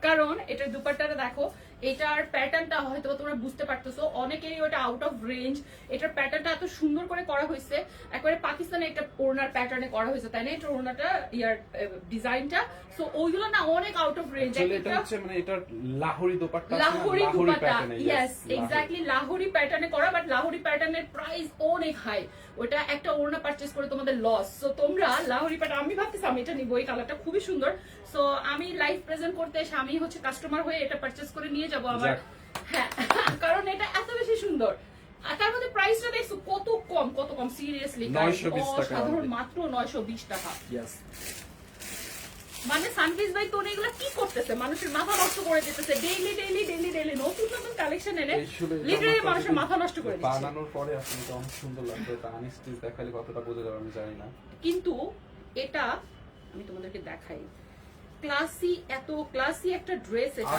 কারণ এটার দুপাট্টাটা দেখো, এটার প্যাটার্নটা হয়তো তোমরা বুঝতে পারতেছো, অনেকেরই ওটা আউট অফ রেঞ্জ। এটার প্যাটার্নটা এত সুন্দর করে করা হয়েছে, একেবারে পাকিস্তানে একটা ওড়নার প্যাটার্নে করা হয়েছে, তাই না? এটা ওড়নাটা ইয়ার ডিজাইনটা, সো ওইগুলো না অনেক আউট অফ রেঞ্জ। এটা হচ্ছে মানে এটার লাহোরি দোপাট্টা, লাহোরি দুপাট্টা, প্যাটার্নে। ইয়েস এক্স্যাক্টলি লাহোরি প্যাটার্নে করা, বাট লাহোরি প্যাটার্নের প্রাইস অনেক হাই। ওটা একটা ওড়না পারচেজ করে তোমাদের লস। সো তোমরা লাহোরি প্যাটার্ন, আমি ভাবতেছি আমি এটা নিবো, এই কালারটা খুবই সুন্দর। সো আমি লাইভ প্রেজেন্ট করতে এসে আমি হচ্ছে কাস্টমার হয়ে এটা পারচেজ করে নিয়ে যাবো আমার। হ্যাঁ, কারণ এটা এত বেশি সুন্দর, আর তার মধ্যে প্রাইসটা দেখছো কত কম, কত কম, সিরিয়াসলি 920 টাকা, সাধারণ মাত্র 920 টাকা। ইয়েস, মানে সানভিজ ভাই তো এগুলা কি করতেছে, মানুষের মাথা নষ্ট করে দিতেছে, ডেইলি ডেইলি ডেইলি ডেইলি নতুন নতুন কালেকশন এনে লিটারালি মানুষের মাথা নষ্ট করে দিচ্ছে। বানানোর পরে আসলে তো অনেক সুন্দর লাগবে, তা আনস্টিচ দেখালে কতটা বোঝা যাবে আমি জানি না, কিন্তু এটা আমি তোমাদেরকে দেখাই, ক্লাসি, এত ক্লাসি একটা ড্রেস। এটা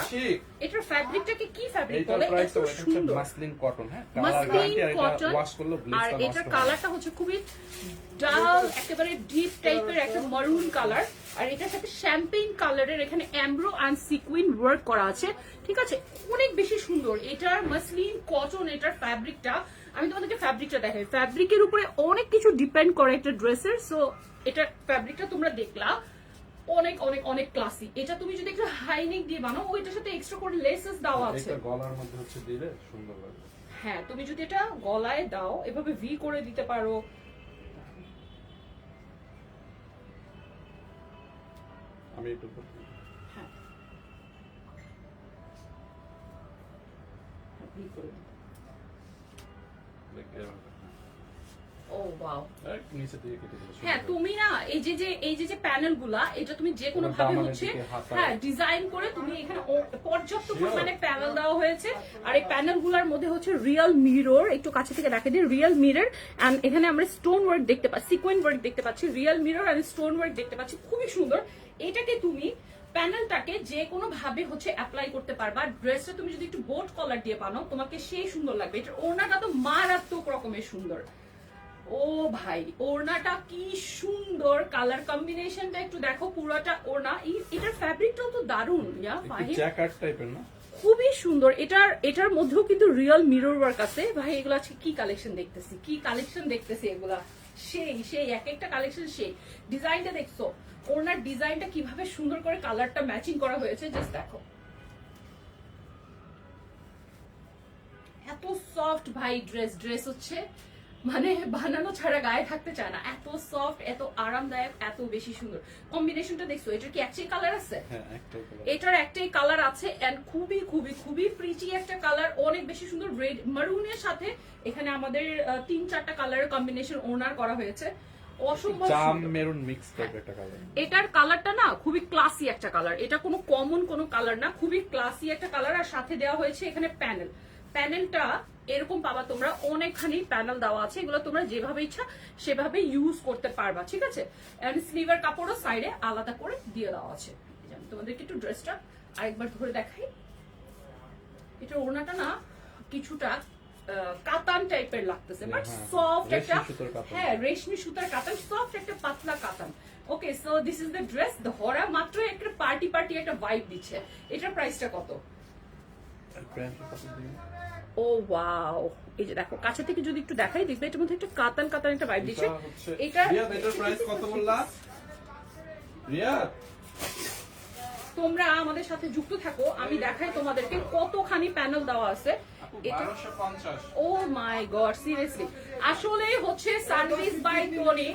এটার ফ্যাব্রিকটাকে কি ফ্যাব্রিক বলে, এত সুন্দর মাসলিন কটন। হ্যাঁ, মাসলিন কটন, ওয়াশ করলে আর ব্লিচটা নষ্ট এটার হবে। কালারটা হচ্ছে খুবই ডাল, একেবারে ডিপ টাইপের একটা মারুন কালার, আর এটার সাথে শ্যাম্পেইন কালারের এখানে এমব্রো এন্ড সিকুইন ওয়ার্ক করা আছে, ঠিক আছে? অনেক বেশি সুন্দর। এটার মাসলিন কটন, এটার ফ্যাব্রিকটা আমি তোমাদেরকে ফ্যাব্রিকটা দেখাই, ফ্যাব্রিকের উপরে অনেক কিছু ডিপেন্ড করে একটা ড্রেসের। সো এটার ফ্যাব্রিকটা তোমরা দেখলা, অনেক অনেক অনেক ক্লাসি। এটা তুমি যদি একটু হাই নেক দিয়ে বানাও, ওইটার সাথে এক্সট্রা করে লেসেস দেওয়া আছে, এটা গলার মধ্যে হচ্ছে দিলে সুন্দর লাগবে। হ্যাঁ, তুমি যদি এটা গলায় দাও এভাবে ভি করে দিতে পারো। আমি একটু হ্যাঁ, ভি করে দিতে। ও ওয়াও, নিচে দিয়ে কেটে দিলে হ্যাঁ তুমি না এই যে প্যানেল গুলা, এটা তুমি যে কোনো ভাবে হচ্ছে হ্যাঁ ডিজাইন করে তুমি এখানে পর্যাপ্ত পরিমাণে প্যানেল দেওয়া হয়েছে। আর এই প্যানেল গুলার মধ্যে হচ্ছে রিয়েল মিরর, একটু কাছে থেকে দেখে দিই, রিয়েল মিরর এন্ড এখানে আমরা স্টোন ওয়ার্ক দেখতে পাচ্ছি, সিকোয়েন্স ওয়ার্ক দেখতে পাচ্ছি, রিয়েল মিরর আর স্টোন ওয়ার্ক দেখতে পাচ্ছি, খুবই সুন্দর। এটাকে তুমি প্যানেলটাকে যে কোনো ভাবে হচ্ছে অ্যাপ্লাই করতে পারবা। ড্রেসটা তুমি যদি একটু বোট কলার দিয়ে বানাও তোমাকে সেই সুন্দর লাগবে। এটার ওড়নাটা তো মারাত্মক রকমের সুন্দর। ও ভাই, ওড়নাটা কি সুন্দর, কালার কম্বিনেশনটা একটু দেখো, পুরোটা ওড়না, এটার ফ্যাব্রিকটাও তো দারুণ, জ্যাকেট টাইপের না, খুবই সুন্দর। এটার মধ্যেও কিন্তু রিয়েল মিরর ওয়ার্ক আছে। ভাই এগুলো আজকে কি কালেকশন দেখতেছি, কি কালেকশন দেখতেছি, এগুলা সেই সেই এক একটা কালেকশন সেই। ডিজাইনটা দেখছো, ওড়নার ডিজাইনটা কিভাবে সুন্দর করে কালারটা ম্যাচিং করা হয়েছে, জাস্ট দেখো। এত সফট ভাই ড্রেস হচ্ছে মানে বানানো ছাড়া গায়ে থাকতে চায় না, এত সফট, এত আরামদায়ক, এত বেশি সুন্দর। কম্বিনেশনটা দেখছো, এটার কি একটাই কালার আছে? হ্যাঁ, একটাই কালার, এটার একটাই কালার আছে এন্ড খুবই খুবই খুবই প্রিটি একটা কালার, অনেক বেশি সুন্দর। রেড মারুনের সাথে এখানে আমাদের 3-4টা কালারের কম্বিনেশন ওনার করা হয়েছে, অসম্ভব জাম সুন্দর। মেরুন মিক্স টাইপের একটা কালার। এটার কালারটা না খুবই ক্লাসি একটা কালার, এটা কোনো কমন কোনো কালার না, খুবই ক্লাসি একটা কালার। আর সাথে দেওয়া হয়েছে এখানে প্যানেলটা এরকম পাবা তোমরা, অনেকখানি প্যানেল দেওয়া আছে, এগুলো তোমরা যেভাবে ইচ্ছা সেভাবে ইউজ করতে পারবা, ঠিক আছে? এন্ড স্লিভের কাপড়ও সাইডে আলাদা করে দিয়ে দেওয়া আছে। তোমাদেরকে একটু ড্রেসটা আরেকবার ধরে দেখাই। এটা ওড়নাটা না কিছুটা কাতান টাইপের লাগতেছে, বাট সফট একটা, হ্যাঁ রেশমি সুতার কাতান, সফট একটা পাতলা কাতান। Okay, so this is the dress. ধরা মাত্র একটা পার্টি একটা ভাইব দিচ্ছে। এটার প্রাইসটা কত? ও ওয়াও, এই যে দেখো কাছে থেকে যদি একটু দেখাই, দেখবে এটার মধ্যে একটা কাতান একটা ভাইব দিচ্ছে। এটার প্রাইস কত বললা রিয়া? তোমরা আমাদের সাথে যুক্ত থাকো, আমি দেখাই তোমাদেরকে কতখানি প্যানেল দেওয়া আছে। এটা 1250 ও মাই গড, সিরিয়াসলি আসলে হচ্ছে সার্ভিস বাই টনি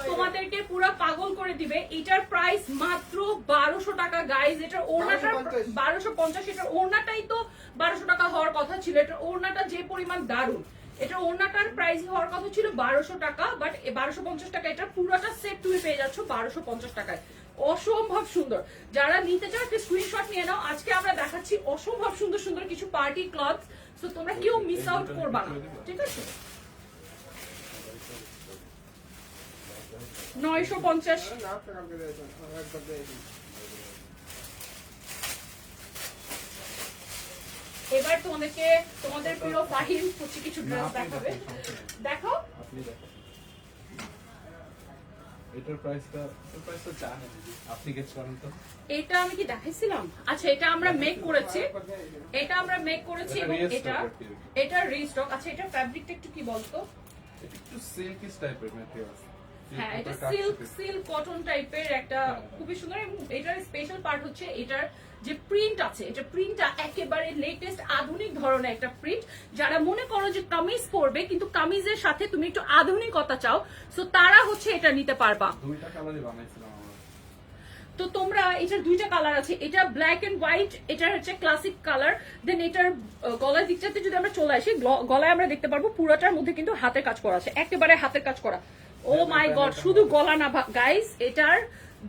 তোমাদেরকে পুরো পাগল করে দিবে। এটার প্রাইস মাত্র 1200 টাকা গাইজ। এটার ওড়নাটা 1250, এটার ওড়নাটাই তো 1200 টাকা হওয়ার কথা ছিল। এটার ওড়নাটা যে পরিমাণ দারুণ, এটা ওড়নাটার প্রাইস হওয়ার কথা ছিল 1200 টাকা, বাট 1250 টাকা এটা পুরোটা সেট তুমি পেয়ে যাচ্ছ 1250 টাকায়। অসম্ভব সুন্দর। যারা নিতে চাও একটা স্ক্রিনশট নিয়ে নাও। আজকে আমরা দেখাচ্ছি অসম্ভব সুন্দর সুন্দর কিছু পার্টি ক্লথ, সো তোমরা কেউ মিস আউট করবা না, ঠিক আছে? 950। এবার তোমাদের প্রিয় ফাহিম হচ্ছে কিছু ড্রেস দেখাবে। দেখো আপনি দেখো এটার প্রাইসটা জানেন, আপনি গেস করেন তো। এটা আমি কি দেখাইছিলাম? আচ্ছা, এটা আমরা মেক করেছি, এবং এটা রিস্টক। আচ্ছা, এটা ফ্যাব্রিকটা একটু কি বলতো? এটা একটু সিল্কি টাইপের ম্যাটেরিয়াল। হ্যাঁ, এটা সিল্ক কটন টাইপের একটা খুবই সুন্দর। এবং এটার স্পেশাল পার্ট হচ্ছে এটার যে প্রিন্ট আছে, এটা প্রিন্টটা একেবারে লেটেস্ট আধুনিক ধরনের একটা প্রিন্ট। যারা মনে করো যে কামিজ পরবে কিন্তু কামিজের সাথে তুমি একটু আধুনিকতা চাও, সো তারা হচ্ছে এটা নিতে পারবা। দুইটা কালারই বানাইছিলাম আমরা। তো তোমরা এটার দুইটা কালার আছে, এটা ব্ল্যাক এন্ড হোয়াইট, এটার হচ্ছে ক্লাসিক কালার। দেন এটার গলার দিকটাতে যদি আমরা চলে আসি, গলায় আমরা দেখতে পারবো পুরোটার মধ্যে কিন্তু হাতের কাজ করা আছে, একেবারে হাতের কাজ করা। ও মাই গড, শুধু গলা না গাইস, এটার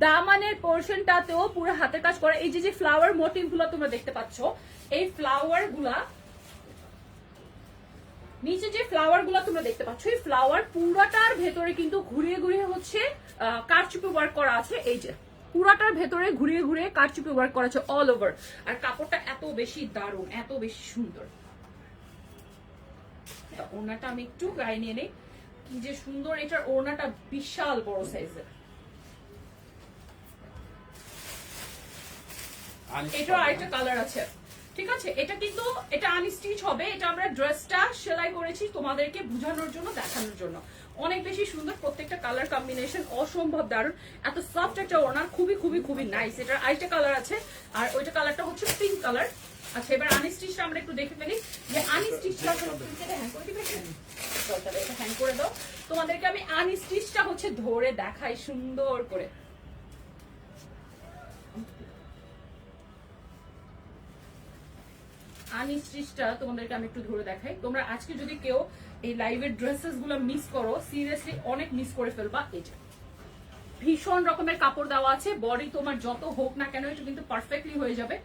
দামানের পোর্শনটাতেও পুরো হাতের কাজ করা। এই যে ফ্লাওয়ার মোটিভ গুলো তোমরা দেখতে পাচ্ছ, এই ফ্লাওয়ার গুলা নিচে যে ফ্লাওয়ার গুলা তোমরা দেখতে পাচ্ছ, এই ফ্লাওয়ার পুরাটার ভেতরে কিন্তু ঘুরিয়ে ঘুরিয়ে হচ্ছে কারচুপি ওয়ার্ক করা আছে। এই যে পুরাটার ভেতরে ঘুরিয়ে ঘুরিয়ে কারচুপি ওয়ার্ক করা আছে অল ওভার। আর কাপড়টা এত বেশি দারুণ, এত বেশি সুন্দর। ওড়নাটা আমি একটু গায়ে নিয়ে নেই, কি যে সুন্দর। এটার ওড়নাটা বিশাল বড় সাইজের। এটার আরেকটা কালার আছে, ঠিক আছে? এটা কিন্তু এটা আনস্টিচ হবে। এটা আমরা ড্রেসটা সেলাই করেছি তোমাদেরকে বোঝানোর জন্য, দেখানোর জন্য। অনেক বেশি সুন্দর, প্রত্যেকটা কালার কম্বিনেশন অসম্ভব দারুণ। এত সফট একটা ওড়না, খুবই খুবই খুবই নাইস। এটার আরেকটা কালার আছে, আর ওইটা কালারটা হচ্ছে পিঙ্ক কালার। আচ্ছা, এবার আনস্টিচটা আমরা একটু দেখে ফেলি যে আনস্টিচটা হ্যাং করে দিবে। এটা হ্যাং করে দাও, তোমাদেরকে আমি আনস্টিচটা হচ্ছে ধরে দেখাই সুন্দর করে। আনস্টিচটা তোমাদেরকে আমি একটু ধরে দেখাই। তোমরা আজকে যদি কেউ এই লাইভের ড্রেসেস গুলো মিস করো, সিরিয়াসলি অনেক মিস করে ফেলবা। এটা ভীষণ রকমের কাপড় দেওয়া আছে, বডি তোমার যত হোক না কেন এটা কিন্তু পারফেক্টলি হয়ে যাবে।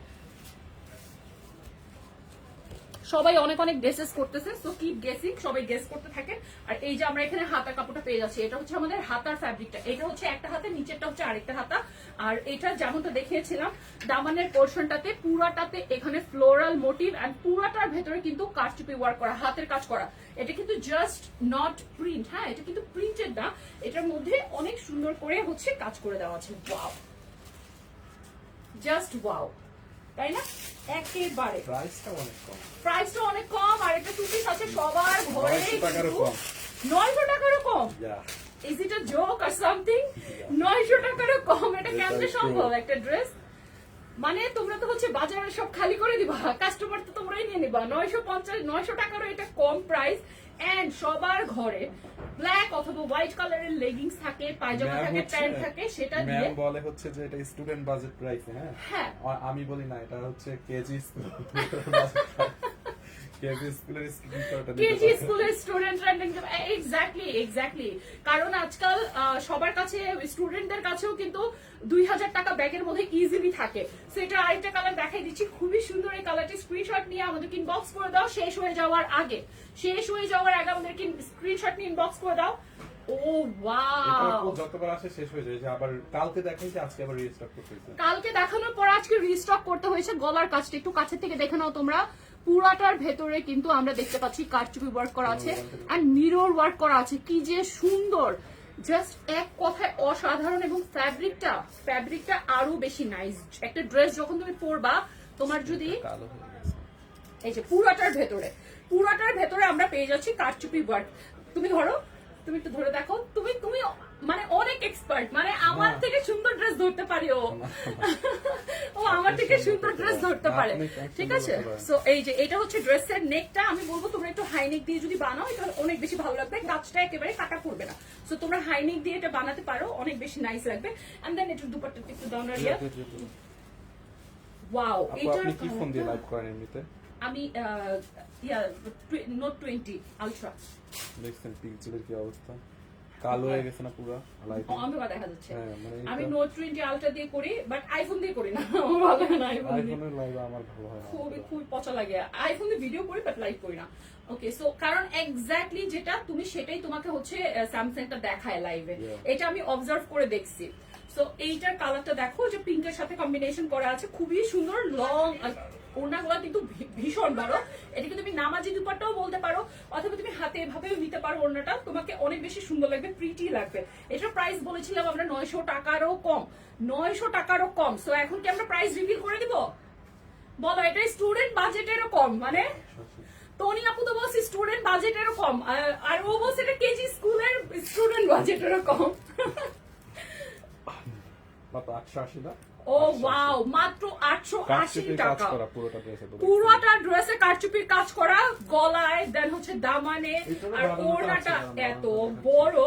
সবাই অনেক অনেক গেসেস করতেছে, সো কিপ গেসিং, সবাই গেস করতে থাকে। আর এই যে আমরা এখানে হাতার কাপড়টা পেয়ে যাচ্ছি, এটা হচ্ছে আমাদের হাতার ফ্যাব্রিকটা। এটা হচ্ছে একটা হাতে, নিচেরটা হচ্ছে আরেকটা হাতা। আর এটা যেমনটা দেখিয়েছিলাম, দামানের পোর্শনটাতে পুরাটাতে এখানে ফ্লোরাল মোটিভ, এন্ড পুরাটার ভেতরে কিন্তু কারচুপি ওয়ার্ক করা, হাতের কাজ করা। এটা কিন্তু জাস্ট নট প্রিন্ট, হ্যাঁ, এটা কিন্তু প্রিন্টেড না, এটার মধ্যে অনেক সুন্দর করে হচ্ছে কাজ করে দেওয়া আছে। ওয়াও, জাস্ট ওয়াও, তাই না? একেবারে প্রাইসটা অনেক কম। আর একটা টু পিস আছে সবার ঘরে, 900 টাকারও কম। 900 টাকারও কম। Yeah. Is it a joke or something? 900 টাকারও কম, এটা কেমনে সম্ভব? একটা ড্রেস মানে তোমরা তো হচ্ছে বাজারে সব খালি করে দিবা, কাস্টমার তো তোমরাই নিয়ে নিবা। 950 টাকারও এটা কম প্রাইস। এন্ড সবার ঘরে ব্ল্যাক অথবা হোয়াইট কালারের লেগিংস থাকে, পায়জামা থাকে, প্যান্ট থাকে, সেটা দিয়ে ম্যাম বলে হচ্ছে যে এটা স্টুডেন্ট বাজেট প্রাইস। হ্যাঁ, আর আমি বলি না, এটা হচ্ছে কেজি স্কুল, কেজি স্কুলের স্টুডেন্টরা। এক্স্যাক্টলি। কারণ আজকাল সবার কাছে, স্টুডেন্টদের কাছেও কিন্তু 2000 টাকা ব্যাগের মধ্যে ইজিলি থাকে। সেটা আরেকটা কালার দেখাই দিচ্ছি, খুবই সুন্দর এই কালারটি। স্ক্রিনশট নিয়ে আমাদেরকে ইনবক্স করে দাও শেষ হয়ে যাওয়ার আগে আমাদেরকে স্ক্রিনশট নিয়ে ইনবক্স করে দাও। ও ওয়াও, যতবার আসে শেষ হয়ে যায়, আবার কালকে দেখাই যে আজকে আবার রিস্টক করতে হয়েছে। কালকে দেখানোর পর আজকে রিস্টক করতে হয়েছে। গলার কাজটা একটু কাছে থেকে দেখে নাও তোমরা। পুরাটার ভেতরে কিন্তু আমরা দেখতে পাচ্ছি কারচুপি ওয়ার্ক করা আছে, এন্ড মিরর ওয়ার্ক করা আছে। কি যে সুন্দর, জাস্ট এক কথায় অসাধারণ। এবং ফ্যাব্রিকটা আরো বেশি নাইস। একটা ড্রেস যখন তুমি পরবা, তোমার যদি এই যে পুরাটার ভেতরে আমরা পেয়ে যাচ্ছি কারচুপি ওয়ার্ক। তুমি ধরো, তুমি একটু ধরে দেখো, তুমি মানে অনেক এক্সপার্ট, মানে আমার থেকে সুন্দর ড্রেস ধরতে পারে ও ও আমার থেকে সুন্দর ড্রেস ধরতে পারে, ঠিক আছে। সো এই যে এটা হচ্ছে ড্রেসের নেকটা, আমি বলবো তোমরা একটু হাই নেক দিয়ে যদি বানাও এটা অনেক বেশি ভালো লাগবে, কাজটা একেবারে কাটা পড়বে না। সো তোমরা হাই নেক দিয়ে এটা বানাতে পারো, অনেক বেশি নাইস লাগবে। এন্ড দেন একটু দুপাট্টা একটু দাও না রিয়া। ওয়াও, এটা আপনি কি ফোন দিয়ে লাইভ করেন এমনিতে? আমি নোট 20 আলট্রা। দেখছেন পিকচারের কি অবস্থা, কালো হয়ে গেছে না পুরো লাইট, অন্ধকার দেখা যাচ্ছে। হ্যাঁ মানে আমি নোট 20 আলট্রা দিয়ে করি, বাট আইফোন দিয়ে করি না, আমার ভালো লাগে না আইফোন দিয়ে। আইফোনের লাইভ আমার ভালো হয় না, খুবই পচা লাগে, আইফোন দিয়ে ভিডিও করি বাট লাইভ করি না। ওকে, সো কারণ এক্স্যাক্টলি যেটা তুমি সেটাই তোমাকে হচ্ছে স্যামসাংটা দেখায় লাইভে, এটা আমি অবজার্ভ করে দেখছি। সো এইটার কালারটা দেখো যে পিঙ্কের সাথে কম্বিনেশন করা আছে, খুবই সুন্দর। লং ওড়নাগুলো কিন্তু ভীষণ বড়, এটাকে তুমি নামাজি দুপাট্টাও বলতে পারো, অথবা তুমি হাতে এভাবেও নিতে পারো। ওড়নাটা তোমাকে অনেক বেশি সুন্দর লাগবে, প্রিটি লাগবে। এটার প্রাইস বলেছিলাম আমরা 900 টাকারও কম, 900 টাকারও কম। সো এখন কি আমরা প্রাইস রিভিল করে দিব? বলো, এটা স্টুডেন্ট বাজেটেরও কম, মানে টনি আপু তো বলছি স্টুডেন্ট বাজেটেরও কম, আর ও বলছে এটা কেজি স্কুলের স্টুডেন্ট বাজেটেরও কম। মাত্র 880 না? ও ওয়াও, মাত্র 880 টাকা। পুরোটা পুরোটা ড্রেসে কারচুপির কাজ করা, গলায় দেন হচ্ছে দামানে, আর ওড়নাটা এত বড়।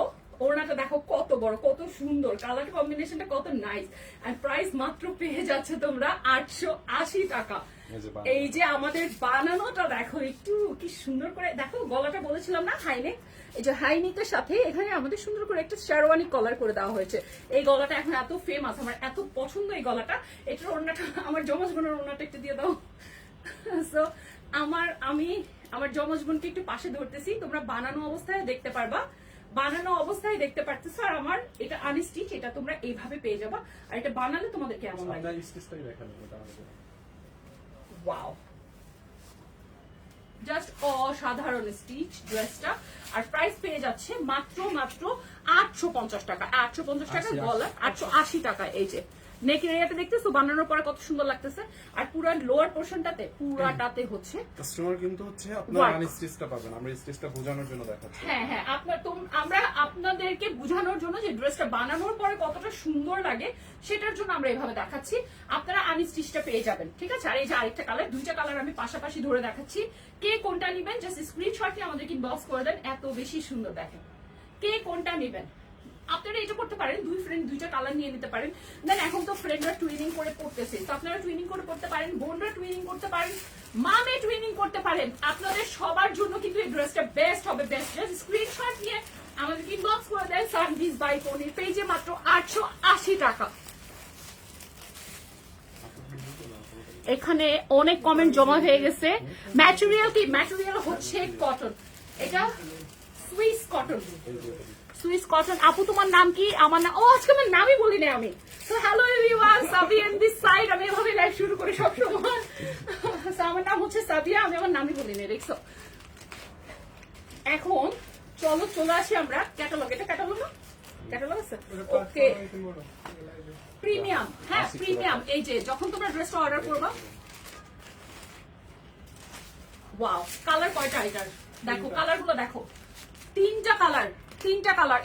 ওড়নাটা দেখো কত বড়, কত সুন্দর, কালার কম্বিনেশনটা কত নাইস। এন্ড প্রাইস মাত্র পেয়ে যাচ্ছে তোমরা 880 টাকা। এই যে আমাদের বানানোটা দেখো একটু কি সুন্দর করে দেখো, গলাটা বলেছিলাম না হাইনেক, এই যে হাইনেকের সাথে এখানে আমাদের সুন্দর করে একটা শেরওয়ানি কলার করে দেওয়া হয়েছে। এই গলাটা এখন এত ফেমাস, আমার এত পছন্দ এই গলাটা। এটার ওড়নাটা, আমার যমজ বোনের ওড়নাটা একটু দিয়ে দাও। সো আমার যমজ বোনকে একটু পাশে ধরতেছি, তোমরা বানানো অবস্থায় দেখতে পারবা, বানানো অবস্থায় দেখতে পারতেছো। আর আমার এটা আনস্টিচ, এটা তোমরা এইভাবে পেয়ে যাবা। আর এটা বানালে তোমাদের কেমন লাগে? ওয়াও, জাস্ট অসাধারণ স্টিচ ড্রেসটা। আর প্রাইস পেয়ে যাচ্ছে মাত্র 850 টাকা। 850 টাকা গলা, 880 টাকা। এই যে নেকের এরিয়াটা দেখতেছো বানানোর পরে কত সুন্দর লাগতেছে। আর পুরো লোয়ার পোরশনটাতে পুরাটাতে হচ্ছে কাস্টমার কিন্তু হচ্ছে আপনারা আনস্টিচটা পাবেন, আমরা স্টিচটা বোঝানোর জন্য দেখাচ্ছি। হ্যাঁ হ্যাঁ, আমরা আপনাদেরকে বোঝানোর জন্য যে ড্রেসটা বানানোর পরে কতটা সুন্দর লাগে সেটার জন্য আমরা এভাবে দেখাচ্ছি। আপনারা আনস্টিচটা পেয়ে যাবেন, ঠিক আছে। আর এই যে আরেকটা কালার, দুইটা কালার আমি পাশাপাশি ধরে দেখাচ্ছি। কে কোনটা নেবেন জাস্ট স্ক্রিনশট নিয়ে আমাদেরকে ইনবক্স করে দেন, এত বেশি সুন্দর দেখেন। কে কোনটা নেবেন আপনারা এটা করতে পারেন, দুই ফ্রেন্ড দুইটা কালার নিয়ে নিতে পারেন। দেন এখন তো ফ্রেন্ডরা টুইনিং করে পড়তেছে, তো আপনারা টুইনিং করে পড়তে পারেন, বোনরা টুইনিং করতে পারেন, মামে টুইনিং করতে পারেন। আপনাদের সবার জন্য কিন্তু এই ড্রেসটা বেস্ট হবে, বেস্ট। জাস্ট স্ক্রিনশট নিয়ে আমাদেরকে ইনবক্স করে দেন সার্ভিস বাই পনির পেজে, মাত্র 880 টাকা। এখানে অনেক কমেন্ট জমা হয়ে গেছে। ম্যাটেরিয়াল কি? ম্যাটেরিয়াল হচ্ছে কটন, এটা সুইস কটন, সুইস কটন। আপু তোমার নাম কি? আমার নাম, ও আজকে আমার নামই বলি না আমি। তো hello everyone, Sabiya in this side. আমি এভাবে লাইভ শুরু করি সব সময়। আমার নাম হচ্ছে সাবিয়া, আমি আমার নামই বলি না, দেখছো। এখন চলে আসি আমরা ক্যাটালগ। এটা ক্যাটালগ না? ক্যাটালগ আছে, ওকে। প্রিমিয়াম, হ্যাঁ প্রিমিয়াম। এই যে যখন তোমরা ড্রেসটা অর্ডার করবা, ওয়াও, কালার কয়টা এটার দেখো, কালারগুলো দেখো, তিনটা কালার।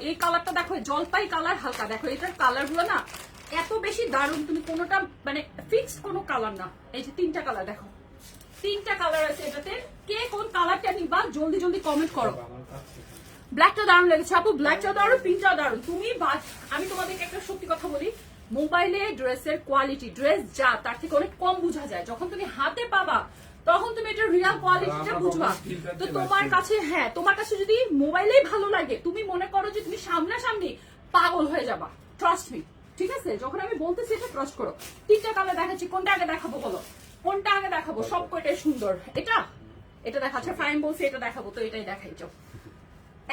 এই কালারটা দেখো, জলপাই কালার হালকা, দেখো এটার কালারগুলো না এত বেশি দারুণ, তুমি কোনোটা মানে ফিক্সড কোনো কালার না। এই যে তিনটা কালার দেখো, তিনটা কালার আছে এটাতে। কে কোন কালারটা নিবা জলদি কমেন্ট করো। ব্ল্যাকটা দারুণ লেগেছে আপু, ব্ল্যাকটা দারুণ, পিঙ্কটা দারুণ। আমি তোমাদেরকে একটা সত্যি কথা বলি, মোবাইলে ড্রেসের কোয়ালিটি, ড্রেস যা তার থেকে অনেক কম বোঝা যায়। যখন তুমি হাতে পাবা তখন তুমি এটা রিয়াল কোয়ালিটিটা বুঝবা। তো তোমার কাছে, হ্যাঁ তোমার কাছে যদি মোবাইলেই ভালো লাগে, তুমি মনে করো যে তুমি সামনাসামনি পাগল হয়ে যাবা, ট্রাস্ট মি, ঠিক আছে। যখন আমি বলতেছি এটা ট্রাস্ট করো। তিনটা কালার দেখাচ্ছি, কোনটা আগে দেখাবো বলো? কোনটা আগে দেখাবো? সব কয়টাই সুন্দর। এটা দেখাচ্ছে, ফাইন বলছি এটা দেখাবো, তো এটাই দেখাই। চো,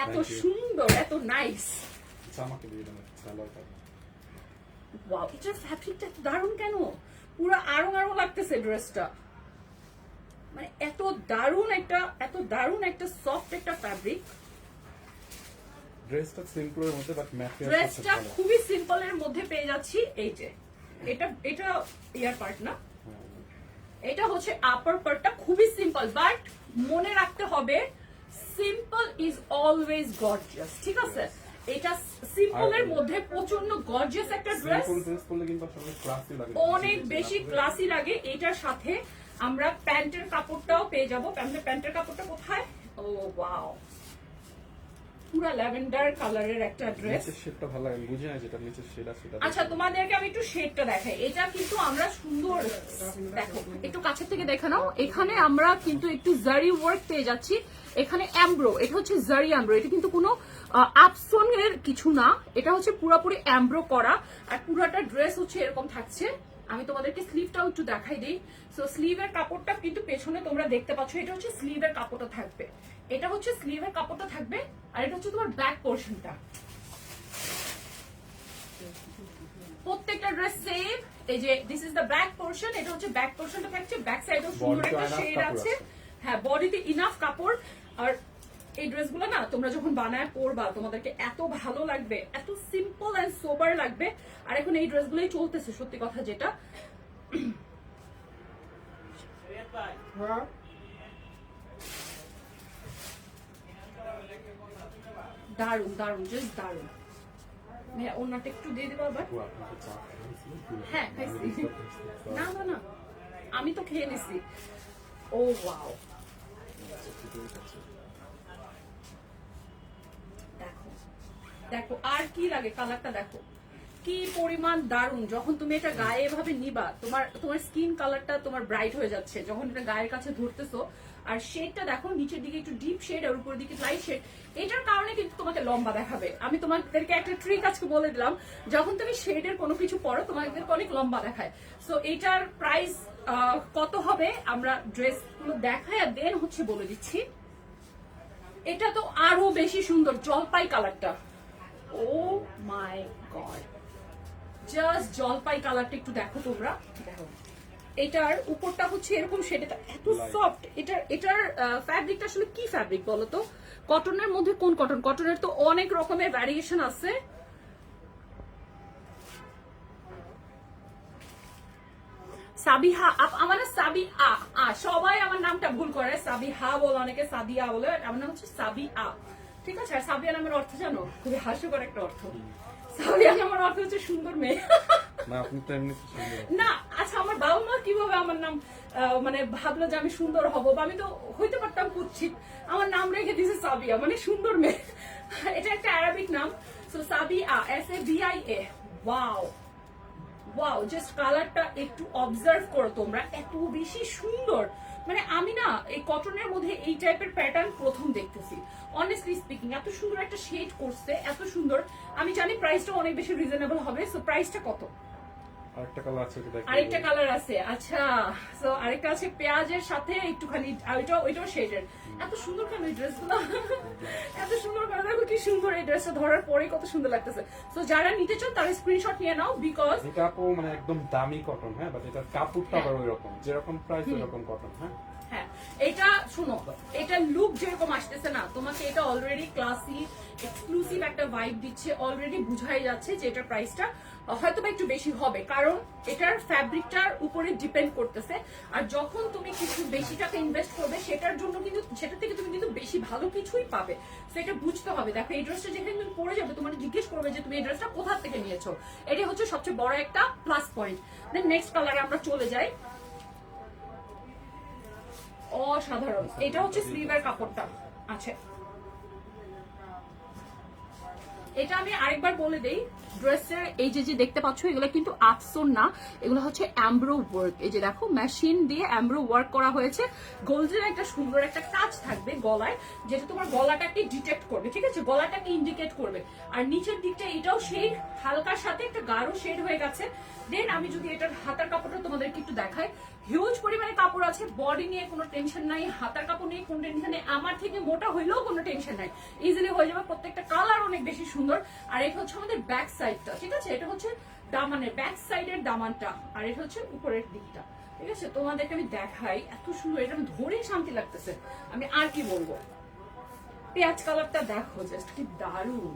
এত সুন্দর, এত নাইস। ওয়াও, এটার ফ্যাব্রিকটা দারুণ কেন, পুরো আরং লাগতেছে ড্রেসটা, মানে এত দারুণ একটা সফট একটা ফ্যাব্রিক। ড্রেসটা সিম্পলের মধ্যে, বাট ম্যাটেরিয়াল ড্রেসটা খুবই সিম্পলের মধ্যে পেয়ে যাচ্ছি। এই যে এটা ইয়ার পার্ট না, এটা হচ্ছে আপার পার্টটা, খুবই সিম্পল। বাট মনে রাখতে হবে সিম্পল ইজ অলওয়েজ গর্জিয়াস, ঠিক আছে। এটা সিম্পলের মধ্যে প্রচন্ড গর্জিয়াস একটা ড্রেস, সিম্পল ড্রেস পরলে কিন্তু আসলে ক্লাসি লাগে, অনেক বেশি ক্লাসি লাগে। এটার সাথে আমরা প্যান্টের কাপড়টাও পেয়ে যাবো। প্যান্টের কাপড়টা কোথায়? ও ওয়াও, পুরো ল্যাভেন্ডার কালারের একটা ড্রেস। নিচের শেডটা ভালো লাগে, বুঝি না যেটা নিচের শেড আছে সেটা। আচ্ছা তোমাদেরকে আমি একটু শেডটা দেখাই। এটা কিন্তু আমরা সুন্দর, দেখো একটু কাছের থেকে দেখে নাও। এখানে আমরা কিন্তু একটু জারি ওয়ার্ক পেয়ে যাচ্ছি। এখানে অ্যাম্ব্রো, এটা হচ্ছে জারি অ্যাম্ব্রো, এটা কিন্তু কোনো আপসন এর কিছু না, এটা হচ্ছে পুরোপুরি অ্যাম্ব্রো করা। আর পুরোটা ড্রেস হচ্ছে এরকম থাকছে। আমি তোমাদেরকে স্লিভটাও একটু দেখাই দিই। সো স্লিভের কাপড়টা কিন্তু পেছনে তোমরা দেখতে পাচ্ছ, এটা হচ্ছে স্লিভের কাপড়টা থাকবে, এটা হচ্ছে স্লিভের কাপড়টা থাকবে। আর এটা হচ্ছে তোমার ব্যাক পোর্শনটা। প্রত্যেকটা ড্রেস সেম। এই যে this is the back portion, এটা হচ্ছে ব্যাক পোর্শনটা থাকছে। ব্যাক সাইডেও সুন্দর একটা শেড আছে। হ্যাঁ, বডিতে ইনাফ কাপড়। আর এই ড্রেসগুলো না তোমরা যখন বানায় পরবা তোমাদেরকে এত ভালো লাগবে, এত সিম্পল এন্ড সোবার লাগবে। আর এখন এই ড্রেসগুলোই চলতেছে সত্যি কথা যেটা। দারুন দারুন, জাস্ট দারুন। ওনাটা একটু দিয়ে দেবো আবার। হ্যাঁ খাইছি। না না না, আমি তো খেয়ে নিছি। ও ওয়াও, দেখো দেখো আর কি লাগে, কালারটা দেখো কি পরিমাণ দারুণ। যখন তুমি এটা গায়ে এভাবে নিবা, তোমার স্কিন কালারটা তোমার ব্রাইট হয়ে যাচ্ছে যখন এটা গায়ের কাছে ধরতেছো। আর শেডটা দেখো, নিচের দিকে একটু ডিপ শেড আর উপরের দিকে লাইট শেড। এটার কারণে কিন্তু তোমাকে লম্বা দেখাবে। আমি তোমাদেরকে একটা ট্রিক আজকে বলে দিলাম, যখন তুমি শেডের কোনো কিছু পরো তোমাদেরকে অনেক লম্বা দেখায়। সো এটার প্রাইস কত হবে আমরা ড্রেস গুলো দেখায় আর দেন হচ্ছে বলে দিচ্ছি। এটা তো আরো বেশি সুন্দর, জলপাই কালারটা। ও মাই গড, জাস্ট জলপাই কালারটা একটু দেখো তোমরা, দেখো এটার উপরটা হচ্ছে এরকম শেডটা এত সফট। এটার ফ্যাব্রিকটা আসলে কি ফ্যাব্রিক বলো তো? কটনের মধ্যে কোন কটন? কটনের তো অনেক রকমের ভ্যারিয়েশন আছে। সাবিহা, আমার না সাবিআ, সবাই আমার নামটা ভুল করে, সাবিহা বলে, অনেকে সাদিয়া বলে, আমার নাম হচ্ছে সাবিআ, ঠিক আছে? আর সাবিয়া নামের অর্থ জানো? খুবই হাস্যকর একটা অর্থ। সাবিয়া নামের অর্থ হচ্ছে সুন্দর মেয়ে। না আপনি তো এমনি সুন্দর না, আচ্ছা আমার বাবা মা কিভাবে আমার নাম মানে ভাবলো যে আমি সুন্দর হব, বা আমি তো হইতে পারতাম কুৎসিত, আমার নাম রেখে দিয়েছে সাবিয়া, মানে সুন্দর মেয়ে। এটা একটা আরবিক নাম। So Sabia, SABIA। Wow wow, just কালারটা একটু অবজার্ভ করো তোমরা, এত বেশি সুন্দর। মানে আমি না এই কটনের মধ্যে এই টাইপের প্যাটার্ন প্রথম দেখতেছি, অনেস্টলি স্পিকিং। এত সুন্দর একটা শেড করছে, এত সুন্দর। আমি জানি প্রাইসটা অনেক বেশি রিজনেবল হবে। সো প্রাইসটা কত? আরেকটা কালার আছে, আরেকটা কালার আছে। আচ্ছা, সো আরেকটা আছে পেঁয়াজের সাথে একটুখানি, ওইটাও শেডের। এত সুন্দর কেন এই ড্রেসগুলো? এত সুন্দর কেন? দেখো কি সুন্দর, এই ড্রেসটা ধরার পরে কত সুন্দর লাগতেছে। সো যারা নিতে চাও তারা স্ক্রিনশট নিয়ে নাও, বিকজ এটা আপু মানে একদম দামি কটন। হ্যাঁ, বাট এটা কাপড়টা আবার ওইরকম, যেরকম প্রাইস ওইরকম কটন। হ্যাঁ হ্যাঁ, এটা শুনো, এটা লুক যেরকম আসতেছে না তোমাকে, এটা অলরেডি ক্লাসি এক্সক্লুসিভ একটা ভাইব দিচ্ছে। অলরেডি বুঝাই যাচ্ছে যে এটার প্রাইসটা হয়তো বা একটু বেশি হবে, কারণ এটার ফ্যাব্রিকটার উপরে ডিপেন্ড করতেছে। আর যখন তুমি কিছু বেশি টাকা ইনভেস্ট করবে সেটার জন্য কিন্তু, সেটা থেকে তুমি কিন্তু বেশি ভালো কিছুই পাবে। তো এটা বুঝতে হবে। দেখো এই ড্রেসটা যেখানে তুমি পরে যাবে তোমার জিজ্ঞেস করবে যে তুমি এই ড্রেসটা কোথা থেকে নিয়েছো। এটা হচ্ছে সবচেয়ে বড় একটা প্লাস পয়েন্ট। দেন নেক্সট কালারে আমরা চলে যাই। অসাধারণ, এটা হচ্ছে স্লিভের কাপড়টা। আচ্ছা, এটা আমি আরেকবার বলে দেই, ড্রেসের এই যে দেখতে পাচ্ছ এগুলো কিন্তু আফসোন না, এগুলো হচ্ছে অ্যাম্ব্রো ওয়ার্ক। এই যে দেখো মেশিন দিয়ে অ্যাম্ব্রো ওয়ার্ক করা হয়েছে। গোল্ডের একটা সুন্দর একটা কাজ থাকবে গলায়, যেটা তোমার গলাটাকে ডিটেক্ট করবে, ঠিক আছে? গলাটাকে ইন্ডিকেট করবে। আর নিচের দিকটা এটাও শেড, হালকার সাথে একটা গাঢ় শেড হয়ে গেছে। দেন আমি যদি এটার হাতার কাপড়টা তোমাদেরকে একটু দেখাই, হিউজ পরিমাণে কাপড় আছে, বডি নিয়ে কোনো টেনশন নাই, হাতার কাপড় নিয়ে কোনো টেনশন নেই, আমার থেকে মোটা হইলেও কোনো টেনশন নাই, ইজিলি হয়ে যাবে। প্রত্যেকটা কালার অনেক বেশি সুন্দর। আর এটা হচ্ছে আমাদের ব্যাক সাইডটা, ঠিক আছে? এটা হচ্ছে দামানের ব্যাক সাইডের দামানটা, আর এটা হচ্ছে উপরের দিকটা, ঠিক আছে? তোমাদেরকে আমি দেখাই, এত সুন্দর, এটা আমি ধরেই শান্তি লাগতেছে। আমি আর কি বলবো, পেঁয়াজ কালারটা দেখো, জাস্ট কি দারুণ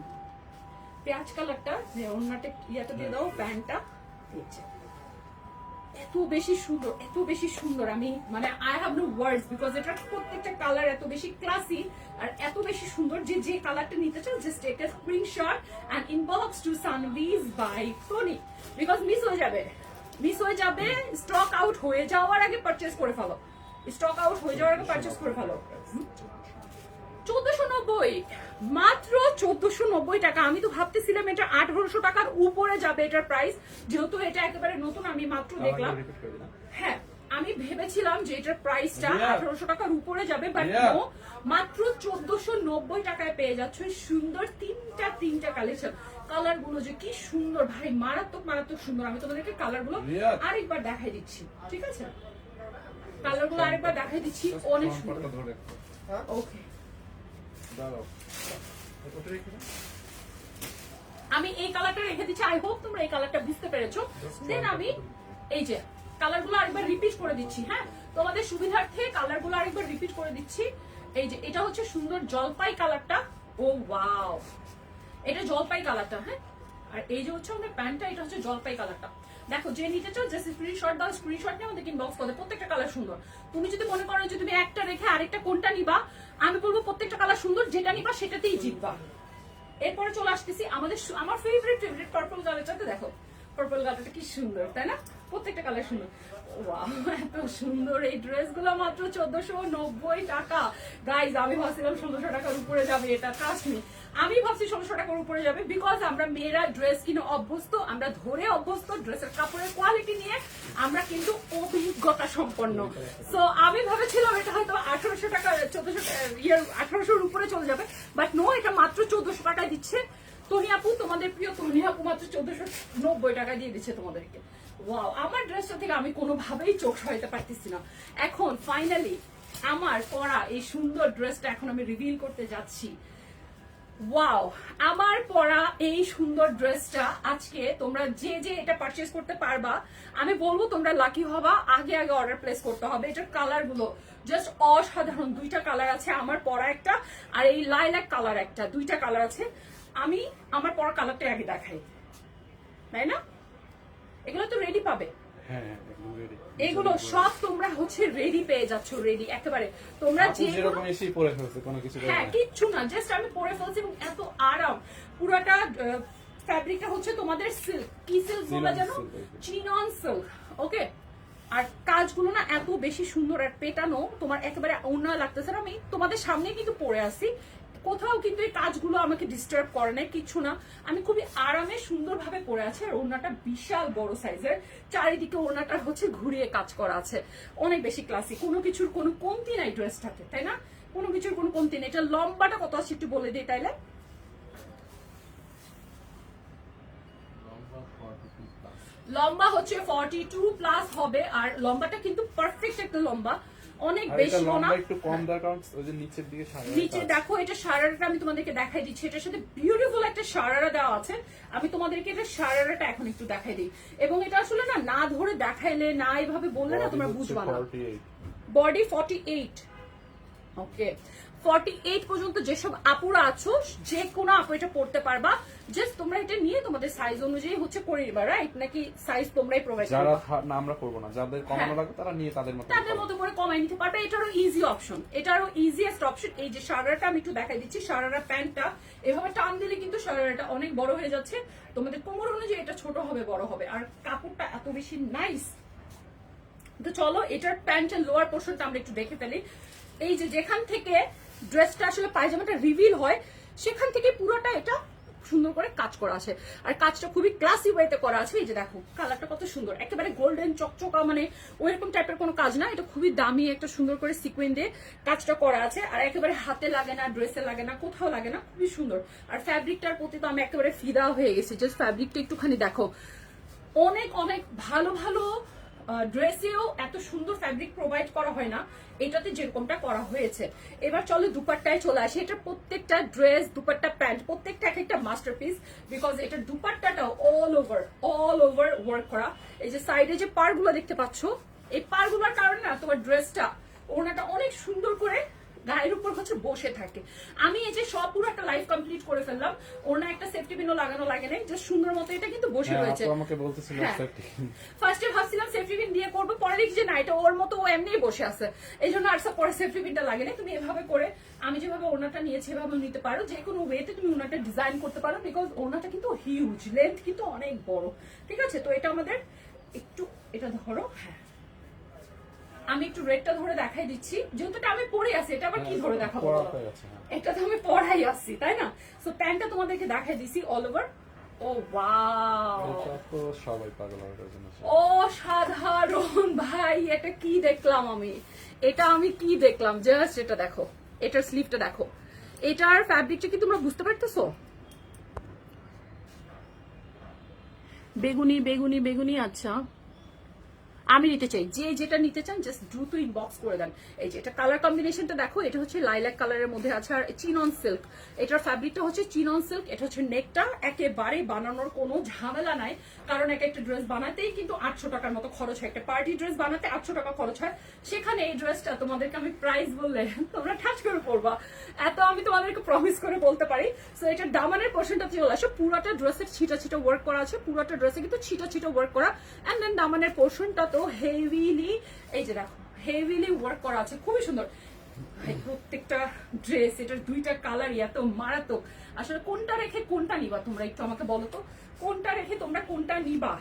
পেঁয়াজ কালারটা। অন্যটা ইয়াটা দিয়ে দাও, প্যান্টটা দিয়েছে এত বেশি সুন্দর, এত বেশি সুন্দর, আমি মানে I have no words, because এটার প্রত্যেকটা কালার এত বেশি ক্লাসি আর এত বেশি সুন্দর যে যে কালারটা নিতে চাও just take a screenshot and inbox to সানভিজ বাই টনি, বিকজ মিস হয়ে যাবে, স্টক আউট হয়ে যাওয়ার আগে পারচেজ করে ফেলো, স্টক আউট হয়ে যাওয়ার আগে পারচেজ করে ফেলো। 1490, মাত্র 1490 টাকা। আমি তো ভাবতেছিলাম এটা 1800 টাকার উপরে যাবে এটার প্রাইস, যেহেতু এটা একেবারে নতুন, আমি মাত্র দেখলাম। হ্যাঁ, আমি ভেবেছিলাম যে এটার প্রাইসটা 1800 টাকার উপরে যাবে, বাট নো, মাত্র 1490 টাকায় পেয়ে যাচ্ছ এই সুন্দর তিনটা কালেকশন। কালার গুলো যে কি সুন্দর ভাই, মারাত্মক সুন্দর। আমি তোমাদেরকে কালার গুলো আরেকবার দেখাই দিচ্ছি, ঠিক আছে? কালার গুলো আরেকবার দেখাই দিচ্ছি, অনেক সুন্দর। ওকে, আমি এই কালারটা রেখে দিচ্ছি, আই হোপ তোমরা এই কালারটা বুঝতে পেরেছো। দেন আমি এই যে কালারগুলো আরেকবার রিপিট করে দিচ্ছি, হ্যাঁ, তোমাদের সুবিধার্থে কালারগুলো আরেকবার রিপিট করে দিচ্ছি। এই যে এটা হচ্ছে সুন্দর জলপাই কালারটা, ও ওয়াও, এটা জলপাই কালারটা, হ্যাঁ। আর এই যে হচ্ছে আমাদের প্যান্টটা, এটা হচ্ছে জলপাই কালারটা। দেখো, যে নিতে চাও জাস্ট স্ক্রিনশট দাও, স্ক্রিনশট নিয়ে আমাদের ইনবক্স করতে। প্রত্যেকটা কালার সুন্দর। তুমি যদি মনে করো যে তুমি একটা রেখে আরেকটা কোনটা নিবা, আমি বলবো প্রত্যেকটা কালার সুন্দর, যেটা নিবা সেটাতেই জিতবা। এরপরে চলে আসতেছি আমার ফেভারিট পার্পল কালারটাতে। দেখো পার্পল কালারটা কি সুন্দর, তাই না? প্রত্যেকটা কালার সুন্দর। ওয়াও, এত সুন্দর এই ড্রেসগুলো মাত্র 1490 টাকা। গাইজ, আমি ভাবছিলাম 1600 টাকার উপরে যাবে এটা, ট্রাস্ট মি, আমি ভাবছি 1600 টাকার উপরে যাবে, বিকজ আমরা মেয়েরা ড্রেস কিনে অভ্যস্ত, আমরা ধরে অভ্যস্ত, ড্রেসের কাপড়ের কোয়ালিটি নিয়ে আমরা কিন্তু অভিজ্ঞতা সম্পন্ন। সো আমি ভাবেছিলাম এটা হয়তো 1800 টাকা, 1800 উপরে চলে যাবে, বাট নো, এটা মাত্র 1400 টাকায় দিচ্ছে তনি আপু, তোমাদের প্রিয় তনি আপু মাত্র 1490 টাকা দিয়ে দিচ্ছে তোমাদেরকে। ওয়াও, আমার ড্রেসটা থেকে আমি কোনোভাবেই চোখ সরাইতে পারতেছি না। এখন ফাইনালি আমার পরা এই সুন্দর ড্রেসটা এখন আমি রিভিল করতে যাচ্ছি। ওয়াও, আমার পরা এই সুন্দর ড্রেসটা আজকে তোমরা যে এটা পারচেজ করতে পারবা, আমি বলবো তোমরা লাকি হবা। আগে অর্ডার প্লেস করতে হবে। এটার কালার গুলো জাস্ট অসাধারণ। দুইটা কালার আছে, আমার পরা একটা আর এই লাইলাক কালার একটা, দুইটা কালার আছে। আমি আমার পরা কালারটা আগে দেখাই, তাই না? এগুলো তো রেডি পাবে, এগুলো সব তোমরা হচ্ছে রেডি পেয়ে যাচ্ছ, রেডি একেবারে। তোমরা যেরকম এসেই পরে ফেলছো, কোনো কিছু, হ্যাঁ, কিচ্ছু না, জাস্ট আমি পরে ফেলছি এবং এত আরাম। পুরোটা ফ্যাব্রিকটা হচ্ছে তোমাদের সিল্ক, কি সিল্ক বলা জানো? চিনন সিল্ক, ওকে। আর কাজগুলো না এত বেশি সুন্দর আর পেটানো, তোমার একেবারে অন্য লাগতেছে না। আমি তোমাদের সামনে কিন্তু পরে আসি, কোথাও কিন্তু এই কাজগুলো আমাকে ডিস্টার্ব করে না, কিছু না। আমি খুবই আরামে সুন্দরভাবে পরে আছি। আর ওড়নাটা বিশাল বড় সাইজের, চারিদিকে ওড়নাটা হচ্ছে ঘুরিয়ে কাজ করা আছে, অনেক বেশি ক্লাসি। কোনো কিছুর কোনো কমতি নাই ড্রেসটাতে, তাই না? কোনো কিছুর কোনো কমতি নেই। এটা লম্বাটা কত আছে একটু বলে দিই তাইলে। লম্বা হচ্ছে 42 প্লাস হবে, আর লম্বাটা কিন্তু পারফেক্ট একটা লম্বা, অনেক বেশি না, একটু কম দরকার। কারণ ওই যে নিচের দিকে নিচে দেখো, এটা শারারাটা আমি তোমাদেরকে দেখাই দিচ্ছি। এটার সাথে বিউটিফুল একটা শারারা দেওয়া আছে। আমি তোমাদেরকে এটা শারারাটা এখন একটু দেখাই দিই। এবং এটা আসলে না ধরে দেখাইলে, না এইভাবে বললে না তোমরা বুঝবা না। বডি 48, ওকে। 48 পর্যন্ত যেসব আপুরা আছো, যে কোনো আপু এটা পড়তে পারবা। জাস্ট তোমরা এটা নিয়ে তোমাদের সাইজ অনুযায়ী হচ্ছে করে নিবা, রাইট? নাকি সাইজ তোমরাই প্রোভাইড করবে? যারা না আমরা করব না, যাদের কমানো লাগে তারা নিয়ে তাদের মতো করে কমাই নিতে পারবে। এটারও ইজি অপশন, এটারও ইজিয়েস্ট অপশন। এই যে শারারাটা আমি একটু দেখাই দিচ্ছি। শারারা প্যান্টটা এভাবে টান দিলে কিন্তু শারারাটা অনেক বড় হয়ে যাচ্ছে। তোমাদের কোমর অনুযায়ী এটা ছোট হবে, বড় হবে। আর কাপড়টা এত বেশি নাইস। তো চলো, এটার প্যান্ট এন্ড লোয়ার পোর্শনটা আমরা একটু দেখে ফেলি। এই যে যেখান থেকে ড্রেসটা আসলে পায়জামাটা রিভিল হয়, সেখান থেকে পুরোটা এটা সুন্দর করে কাজ করা আছে। আর কাজটা খুবই ক্লাসি ওয়েতে করা আছে। এই যে দেখো কালারটা কত সুন্দর, একেবারে গোল্ডেন চকচকা, মানে ওইরকম টাইপের কোনো কাজ না। এটা খুবই দামি একটা সুন্দর করে সিকোয়েন্স দিয়ে কাজটা করা আছে। আর একেবারে হাতে লাগে না, ড্রেসে লাগে না, কোথাও লাগে না, খুবই সুন্দর। আর ফ্যাব্রিকটার প্রতি তো আমি একেবারে ফিদা হয়ে গেছি। জাস্ট ফ্যাব্রিকটা একটুখানি দেখো, অনেক অনেক ভালো ভালো ড্রেসেও এত সুন্দর ফ্যাব্রিক প্রোভাইড করা হয় না, এটাতে যেরকমটা করা হয়েছে। এবার চলো দুপাট্টায় চলে আসে। এটা প্রত্যেকটা ড্রেস, দুপাট্টা, প্যান্ট প্রত্যেকটা এক একটা মাস্টারপিস, বিকজ এটার দুপাট্টাটাও অল ওভার ওয়ার্ক করা। এই যে সাইডে যে পারগুলো দেখতে পাচ্ছ, এই পারগুলোর কারণে না তোমার ড্রেসটা, ওড়নাটা অনেক সুন্দর করে গায়ের উপর হচ্ছে বসে থাকে। আমি এই যে সব পুরো একটা লাইফ কমপ্লিট করে ফেললাম, ওর না একটা সেফটি পিনও লাগানো লাগে নাই, জাস্ট সুন্দর মতো এটা কিন্তু বসে রয়েছে। আপু আমাকে বলতেছিল সেফটি ফার্স্টে ভাবছিলাম সেফটি পিন দিয়ে করবো, পরে দেখি যে না এটা ওর মতো ও এমনিই বসে আছে, এই জন্য আর পরে সেফটি পিনটা লাগে না। তুমি এভাবে করে আমি যেভাবে ওনাটা নিয়েছি এভাবে নিতে পারো, যে কোনো ওয়েতে তুমি ওনাটা ডিজাইন করতে পারো, বিকজ ওনাটা কিন্তু হিউজ, লেন্থ কিন্তু অনেক বড়। ঠিক আছে, তো এটা আমাদের একটু এটা ধরো, হ্যাঁ আমি একটু রেডটা ধরে দেখাই দিচ্ছি, যেহেতু এটা আমি পরে আছি, এটা আবার কি ধরে দেখাবো, এটা তো আমি পড়াই আসছি তাই না। সো প্যান্টটা তোমাদেরকে দেখাই দিছি অল ওভার। ও ওয়াও, সবাই পাগল হওয়ার জন্য। ও সাধারণ ভাই, এটা কি দেখলাম আমি, এটা আমি কি দেখলাম, জাস্ট এটা দেখো, এটার স্লিভটা দেখো, এটার ফ্যাব্রিকটা কি তোমরা বুঝতে পারতেছো? বেগুনি বেগুনি বেগুনি। আচ্ছা আমি নিতে চাই, যে যেটা নিতে চান জাস্ট দ্রুত ইনবক্স করে দেন। এই যে এটা কালার কম্বিনেশনটা দেখো, এটা হচ্ছে লাইলাক কালারের মধ্যে আছে, আর চিনন সিল্ক, এটার ফ্যাব্রিকটা হচ্ছে চিনন সিল্ক। এটা হচ্ছে নেকটা একেবারে বানানোর কোনো ঝামেলা নাই, কারণ একটা ড্রেস বানাতেই কিন্তু 800 টাকার মতো খরচ হয়, একটা পার্টি ড্রেস বানাতে 800 টাকা খরচ হয়, সেখানে এই ড্রেসটা তোমাদেরকে আমি প্রাইস বললে তোমরা ঠাস করে পড়বা, এত আমি তোমাদেরকে প্রমিস করে বলতে পারি। সো এটার দামানের পোর্শনটা চলে আসো, পুরোটা ড্রেসের ছিটা ছিটা ওয়ার্ক করা আছে, পুরোটা ড্রেসে কিন্তু ছিটা ছিটা ওয়ার্ক করা, এন্ড দেন দামানের পোর্শনটা তো হেভিলি, এই যে দেখো হেভিলি ওয়ার্ক করা আছে, খুবই সুন্দর। প্রত্যেকটা ড্রেস, এটার দুইটা কালার এত মারাত্মক, আসলে কোনটা রেখে কোনটা নিবা তোমরা একটু আমাকে বলো তো, কোনটা রেখে তোমরা কোনটা নিবা?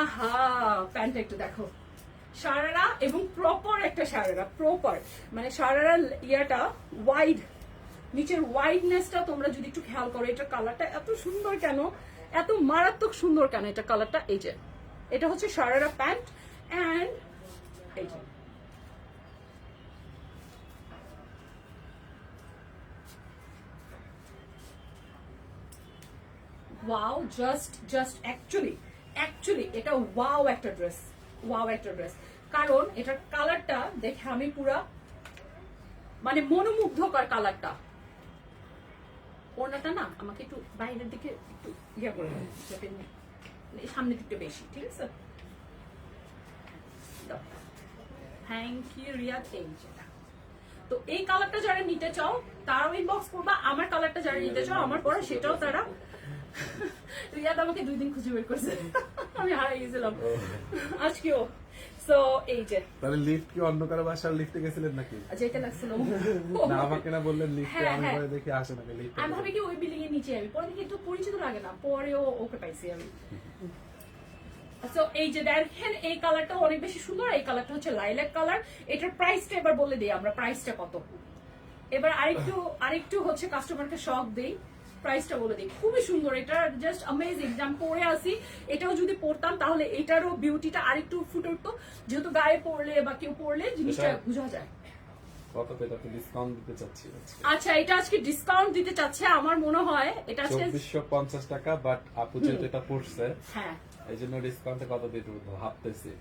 আহা প্যান্টটা একটু দেখো, সারারা এবং প্রপার একটা সারারা, প্রপার মানে সারারা ইয়াটা ওয়াইড, নিচের ওয়াইডনেসটা তোমরা যদি একটু খেয়াল করো, এটার কালারটা এত সুন্দর কেন, এত মারাত্মক সুন্দর কেন এটা কালারটা। এই যে এটা হচ্ছে সারারা প্যান্ট, এন্ড এই যে ওয়াও, জাস্ট অ্যাকচুয়ালি এটা ওয়াও একটা ড্রেস, ওয়াও একটা ড্রেস, কারণ এটার কালারটা দেখে আমি পুরা মানে মনোমুগ্ধকর কালারটা। ওনাটা না আমাকে একটু বাইরের দিকে একটু ইয়ে করে যাতে সামনের দিকটা বেশি, ঠিক আছে। Thank you Riya. এই যেটা তো এই কালারটা যারা নিতে চাও তারাও ইনবক্স করবা, আমার কালারটা যারা নিতে চাও আমার পরে সেটাও তারা। রিয়াদ আমাকে 2 দিন খুঁজে বের করছে, আমি হারিয়ে গেছিলাম আজকেও। সো এই যে তাহলে লিফট কি অন্য কারো বাসার লিফটে গেছিলেন নাকি? যেটা লাগছিল না আমাকে না বললেন লিফটে, হ্যাঁ, আমি হ্যাঁ। পরে দেখি আসে নাকি লিফটে। আমি ভাবি কি ওই বিল্ডিং এর নিচে, আমি পরে দেখি একটু পরিচিত লাগে না, পরেও ওকে পাইছি আমি। সো এই যে দেখেন এই কালারটা অনেক বেশি সুন্দর, এই কালারটা হচ্ছে লাইলাক কালার। এটার প্রাইসটা এবার বলে দিই আমরা, প্রাইসটা কত। এবার আরেকটু হচ্ছে কাস্টমারকে শক দেই, প্রাইসটা বলে দিই। খুবই সুন্দর, এটা জাস্ট অ্যামেজিং। আমি পরে আসি, এটাও যদি পরতাম তাহলে এটারও বিউটিটা আরেকটু ফুটে উঠতো, যেহেতু গায়ে পরলে বা কেউ পরলে জিনিসটা বোঝা যায়। কত পেতে ডিসকাউন্ট দিতে চাচ্ছি আজকে? আচ্ছা এটা আজকে ডিসকাউন্ট দিতে চাচ্ছে, আমার মনে হয় এটা আজকে 2450 টাকা, বাট আপু যেহেতু এটা পড়ছে হ্যাঁ এই জন্য ডিসকাউন্টে কত দিতে ভাবতেছি।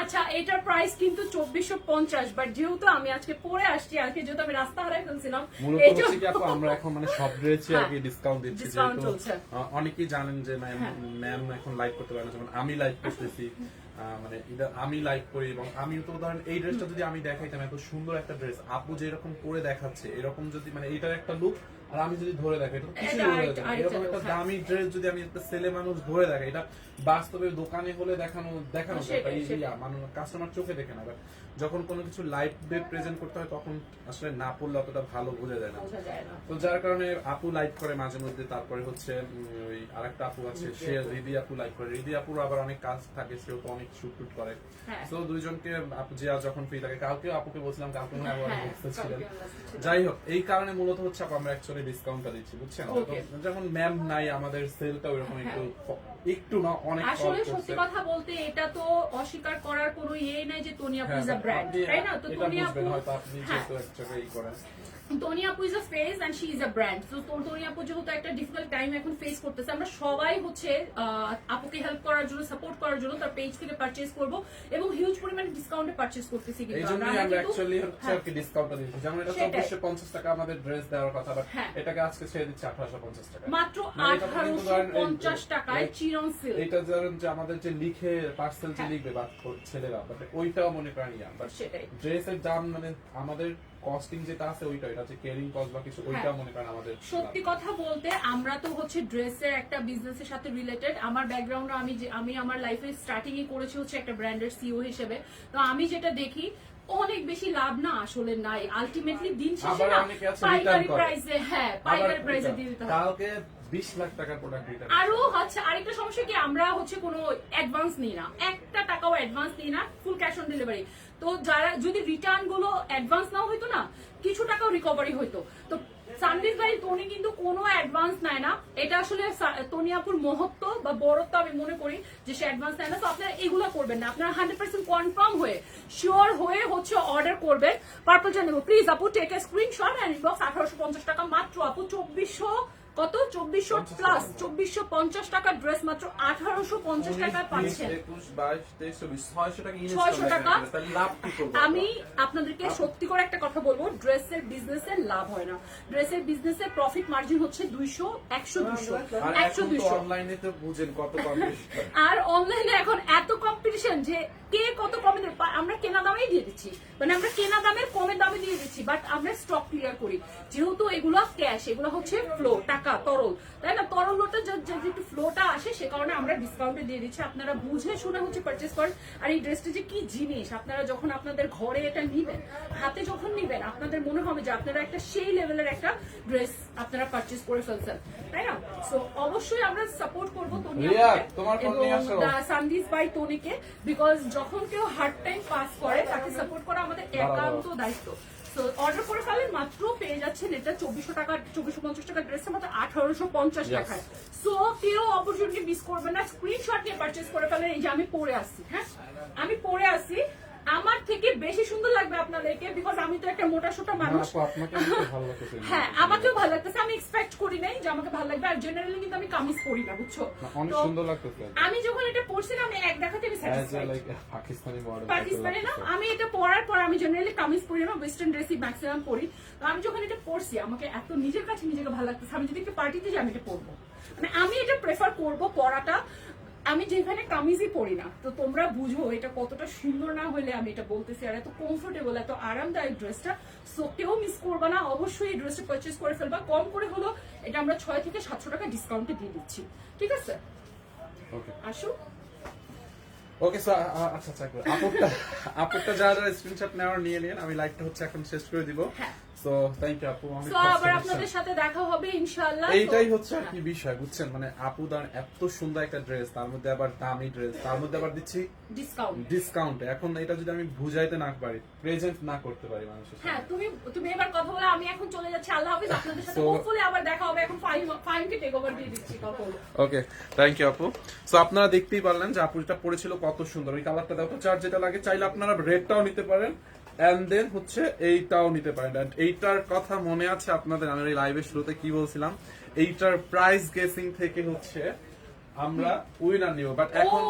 আচ্ছা এটার প্রাইস কিন্তু 2450, বাট যেহেতু আমি আজকে পরে আসছি, আজকে যেহেতু আমি রাস্তা হারাই ফেলছিলাম, মূলত এই হচ্ছে কি আপু আমরা এখন মানে সব ড্রেসে আর কি ডিসকাউন্ট দিচ্ছি, ডিসকাউন্ট যেহেতু চলছে। অনেকেই জানেন যে ম্যাম এখন লাইভ করতে পারে না, যেমন আমি লাইভ করতেছি, মানে আমি লাইভ করি, এবং আমিও তো ধরেন এই ড্রেসটা যদি আমি দেখাইতাম, এত সুন্দর একটা ড্রেস আপু যেরকম পরে দেখাচ্ছে, এরকম যদি মানে এইটার একটা লুক আর আমি যদি ধরে দেখাই, এটা কিছু এরকম একটা দামি ড্রেস যদি আমি একটা ছেলে মানুষ ধরে দেখাই, এটা বাস্তবে দোকানে হলে দেখানো কাস্টমার চোখে দেখে না, যখন কোনো কিছু লাইভ প্রেজেন্ট করতে হয় তখন আসলে না পড়লে অতটা ভালো বোঝা যায় না। তো যার কারণে আপু লাইভ করে মাঝে মধ্যে, তারপরে হচ্ছে ওই আরেকটা আপু আছে সে রিদি আপু লাইভ করে, রিদি আপুর আবার অনেক কাজ থাকে, সেও তো অনেক শুট টুট করে। তো দুইজনকে আপু যে যখন ফ্রি থাকে, কালকেও আপুকে বলছিলাম, কালকে মনে হয় ছিলেন। যাই হোক এই কারণে মূলত হচ্ছে আমরা অ্যাকচুয়ালি ডিসকাউন্টটা দিচ্ছি, বুঝছেন। যখন ম্যাম নাই আমাদের সেলটা ওইরকম একটু না অনেক আসলে সত্যি কথা বলতে এটা তো অস্বীকার করার কোনো ইয়ে নাই যে তোনি আপু ইজ আ ব্র্যান্ড, তাই না? তো তোনি আপু হয়তো আপনি যেহেতু একটাই করেন, তোনি আপু is a face and she is a brand. তো তোনি আপু যেহেতু একটা ডিফিকাল্ট টাইম এখন ফেস করতেছে, আমরা সবাই হচ্ছে আপুকে হেল্প করার জন্য, সাপোর্ট করার জন্য তার পেজ থেকে পারচেজ করব এবং হিউজ পরিমাণে ডিসকাউন্টে পারচেজ করতেছি। কিন্তু আমরা অ্যাকচুয়ালি হচ্ছে আর কি ডিসকাউন্টটা দিচ্ছি, যেমন এটা 2450 টাকা আমাদের ড্রেস দেওয়ার কথা, বাট এটাকে আজকে ছেড়ে দিচ্ছি 1850 টাকা, মাত্র 1850 টাকায় চিনন সিল্ক। এটা ধরেন যে আমাদের যে লিখে পার্সেল যে লিখবে বা ছেলেরা বাট ওইটাও মনে করেন ইয়া বাট সেটাই। ড্রেসের দাম মানে আমাদের কস্টিং যেটা আছে ওইটা এটা যে কেয়ারিং কস্ট বা কিছু ওইটাও মনে করেন আমাদের সত্যি কথা বলতে আমরা তো হচ্ছে ড্রেসের একটা বিজনেসের সাথে রিলেটেড। আমার ব্যাকগ্রাউন্ড আমি আমার লাইফে স্টার্টিং এ করেছি হচ্ছে একটা ব্র্যান্ডের সিইও হিসেবে। তো আমি যেটা দেখি অনেক বেশি লাভ না আসলে নাই, আলটিমেটলি দিন শেষে না পাইকারি প্রাইসে, হ্যাঁ পাইকারি প্রাইসে দিয়ে দিতে হয়। কালকে 20 লাখ টাকার প্রোডাক্ট দিতে আরো হচ্ছে আরেকটা সমস্যা কি, আমরা হচ্ছে কোনো অ্যাডভান্স নিই না, একটা টাকাও অ্যাডভান্স নিই না, ফুল ক্যাশ অন ডেলিভারি। তো যারা যদি রিটার্ন গুলো অ্যাডভান্স নাও হইতো না, কিছু টাকাও রিকভারি হইতো। তো সানভিজ ভাই তনি কিন্তু কোনো অ্যাডভান্স নেয় না, এটা আসলে তনি আপুর মহত্ব বা বড়ত্ব আমি মনে করি যে সে অ্যাডভান্স নেয় না। তো আপনারা এগুলো করবেন না, আপনারা 100% কনফার্ম হয়ে শিওর হয়ে হচ্ছে অর্ডার করবেন। পার্পল চ্যানেল প্লিজ আপু take a screenshot and inbox. 1850 টাকা মাত্র আপু, 2400 কত 2400 প্লাস 2450 টাকার ড্রেস মাত্র 1850 টাকায় পাচ্ছেন। 21 22 23 600 টাকা 600 টাকা। তাহলে লাভ কি করব? আমি আপনাদেরকে সত্যি করে একটা কথা বলবো, ড্রেসের বিজনেসে লাভ হয় না। ড্রেসের বিজনেসে প্রফিট মার্জিন হচ্ছে 200 100 200 আর 100 এখন তো 200। অনলাইনে তো বুঝেন কত কম্পিটিশন। আর অনলাইনে এখন এত কম্পিটিশন যে কে কত কমে দেবে। আমরা কেনা দামেই দিয়ে দিচ্ছি, মানে আমরা কেনা দামের কমে দামে দিয়ে দিচ্ছি, বাট আমরা স্টক ক্লিয়ার করি। যেহেতু এগুলো ক্যাশ, এগুলো হচ্ছে ফ্লো টাকা, তরল, তাই না? তরলটা যে একটু ফ্লোটা আসে সে কারণে আমরা ডিসকাউন্টে দিয়ে দিচ্ছি। আপনারা বুঝে শুনে হচ্ছে পারচেজ করেন। আর এই ড্রেসটা যে কি জিনিস, আপনারা যখন আপনাদের ঘরে এটা নিবেন, হাতে যখন নিবেন, আপনাদের মনে হবে যে আপনারা একটা সেই লেভেলের একটা ড্রেস আপনারা পারচেজ করে ফেলছেন, তাই না? সো অবশ্যই আমরা সাপোর্ট করবো রিয়া, তোমার ফোন নিয়ে আসো। সানভিজ বাই তনিকে, বিকজ যখন কেউ হার্ড টাইম পাস করে তাকে সাপোর্ট করা আমাদের একান্ত দায়িত্ব। তো অর্ডার করে ফেলেন, মাত্র পেয়ে যাচ্ছেন এটা 2400 টাকা, 2450 টাকা ড্রেসটা মাত্র 1850 টাকায়। সো কেউ অপরচুনিটি মিস করবে না, স্ক্রিনশট নিয়ে পারচেজ করে ফেলেন। এই যে আমি পরে আসছি, হ্যাঁ আমি পরে আসি, আমার থেকে বেশি সুন্দর লাগবে আপনাদেরকে, বিকজ আমি তো একটা মোটা সোটা মানুষ। আপনাকে অনেক ভালো লাগতেছে। হ্যাঁ আমাকেও ভালো লাগতেছে, আমি এক্সপেক্ট করি নাই যে আমাকে ভালো লাগবে। আর জেনারেলি কিন্তু আমি কামিজ পরি না, বুঝছো? অনেক তো সুন্দর লাগতেছে। আমি যখন এটা পরছিলাম আমি এক দেখাতে আমি স্যাটিসফাইড। পাকিস্তানি মডেল, পাকিস্তানি না, আমি এটা পরার পর আমি জেনারেলি কামিজ পরি না, ওয়েস্টার্ন ড্রেসই ম্যাক্সিমাম পরি। তো আমি যখন এটা পরছি আমাকে এত নিজের কাছে নিজেকে ভালো লাগতেছে, আমি যদি একটা পার্টিতে যাই আমি এটা পরবো, মানে আমি এটা প্রেফার করবো পরাটা, আমি যেখানে কামিজই পরি না। তো তোমরা বুঝো এটা কতটা সুন্দর না হলে আমি এটা বলতেছি। আর এত কমফোর্টেবল, এত আরামদায়ক ড্রেসটা, সো কেউ মিস করবা না, অবশ্যই এই ড্রেসটা পারচেজ করে ফেলবা। কম করে হলো এটা আমরা 6 থেকে 700 টাকা ডিসকাউন্টে দিয়ে দিচ্ছি, ঠিক আছে? ওকে আসো। ওকে স্যার, আচ্ছা আচ্ছা আপুরটা যারা স্ক্রিনশট নেওয়ার নিয়ে নিন, আমি লাইভটা হচ্ছে এখন শেষ করে দিব। হ্যাঁ। সো থ্যাংক ইউ আপু, অনেক সো আবার আপনাদের সাথে দেখা হবে ইনশাআল্লাহ। এইটাই হচ্ছে আর কি বিষয়, বুঝছেন? মানে আপু দান এত সুন্দর একটা ড্রেস, তার মধ্যে আবার দামি ড্রেস, তার মধ্যে আবার দিচ্ছি ডিসকাউন্ট। এখন এটা যদি আমি বুঝাইতে না পারি, প্রেজেন্ট না করতে পারি মানুষের সামনে। হ্যাঁ তুমি এবার কথা বলে, আমি এখন চলে যাচ্ছি। আল্লাহ হাফেজ। আপনাদের সাথে হোপফুলি আবার দেখা হবে। এখন ফাইমকে টেক ওভার দিয়ে দিচ্ছি কথা বলে। ওকে থ্যাংক ইউ আপু। সো আপনারা দেখতেই পারলেন যে আপু যেটা পড়েছিল কত সুন্দর, ওই কালারটা দেখো, চার যেটা লাগে, চাইলে আপনারা রেডটাও নিতে পারেন এন্ড দেন হচ্ছে এইটাও নিতে পারেন। এন্ড এইটার কথা মনে আছে আপনাদের, আমি এই লাইভের শুরুতে কি বলছিলাম, এইটার প্রাইস গেসিং থেকে হচ্ছে আমরা উইনার নিব, বাট এখন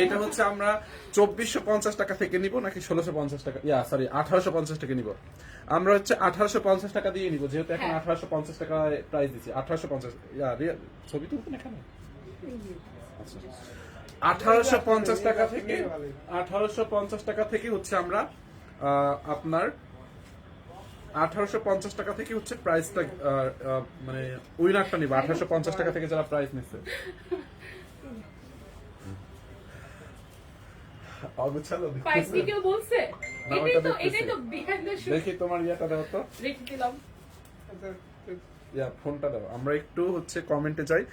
এইটা হচ্ছে আমরা 2450 টাকা থেকে নিব নাকি 1650 টাকা, সরি 1850 টাকা নিব। আমরা হচ্ছে 1850 টাকা দিয়ে নিব, যেহেতু এখন 1850 টাকা প্রাইস দিচ্ছি। 1850 ছবি তুলবেন এখানে? আচ্ছা 1850 টাকা থেকে 1850 টাকা থেকে হচ্ছে আমরা আপনার 1850 টাকা থেকে হচ্ছে প্রাইসটা, মানে উইনারটা নিব 1850 টাকা থেকে যারা প্রাইস নিচ্ছে। দেখি তোমার ইয়েটা দাও তো, ফোনটা দাও, আমরা একটু হচ্ছে কমেন্টে যাই।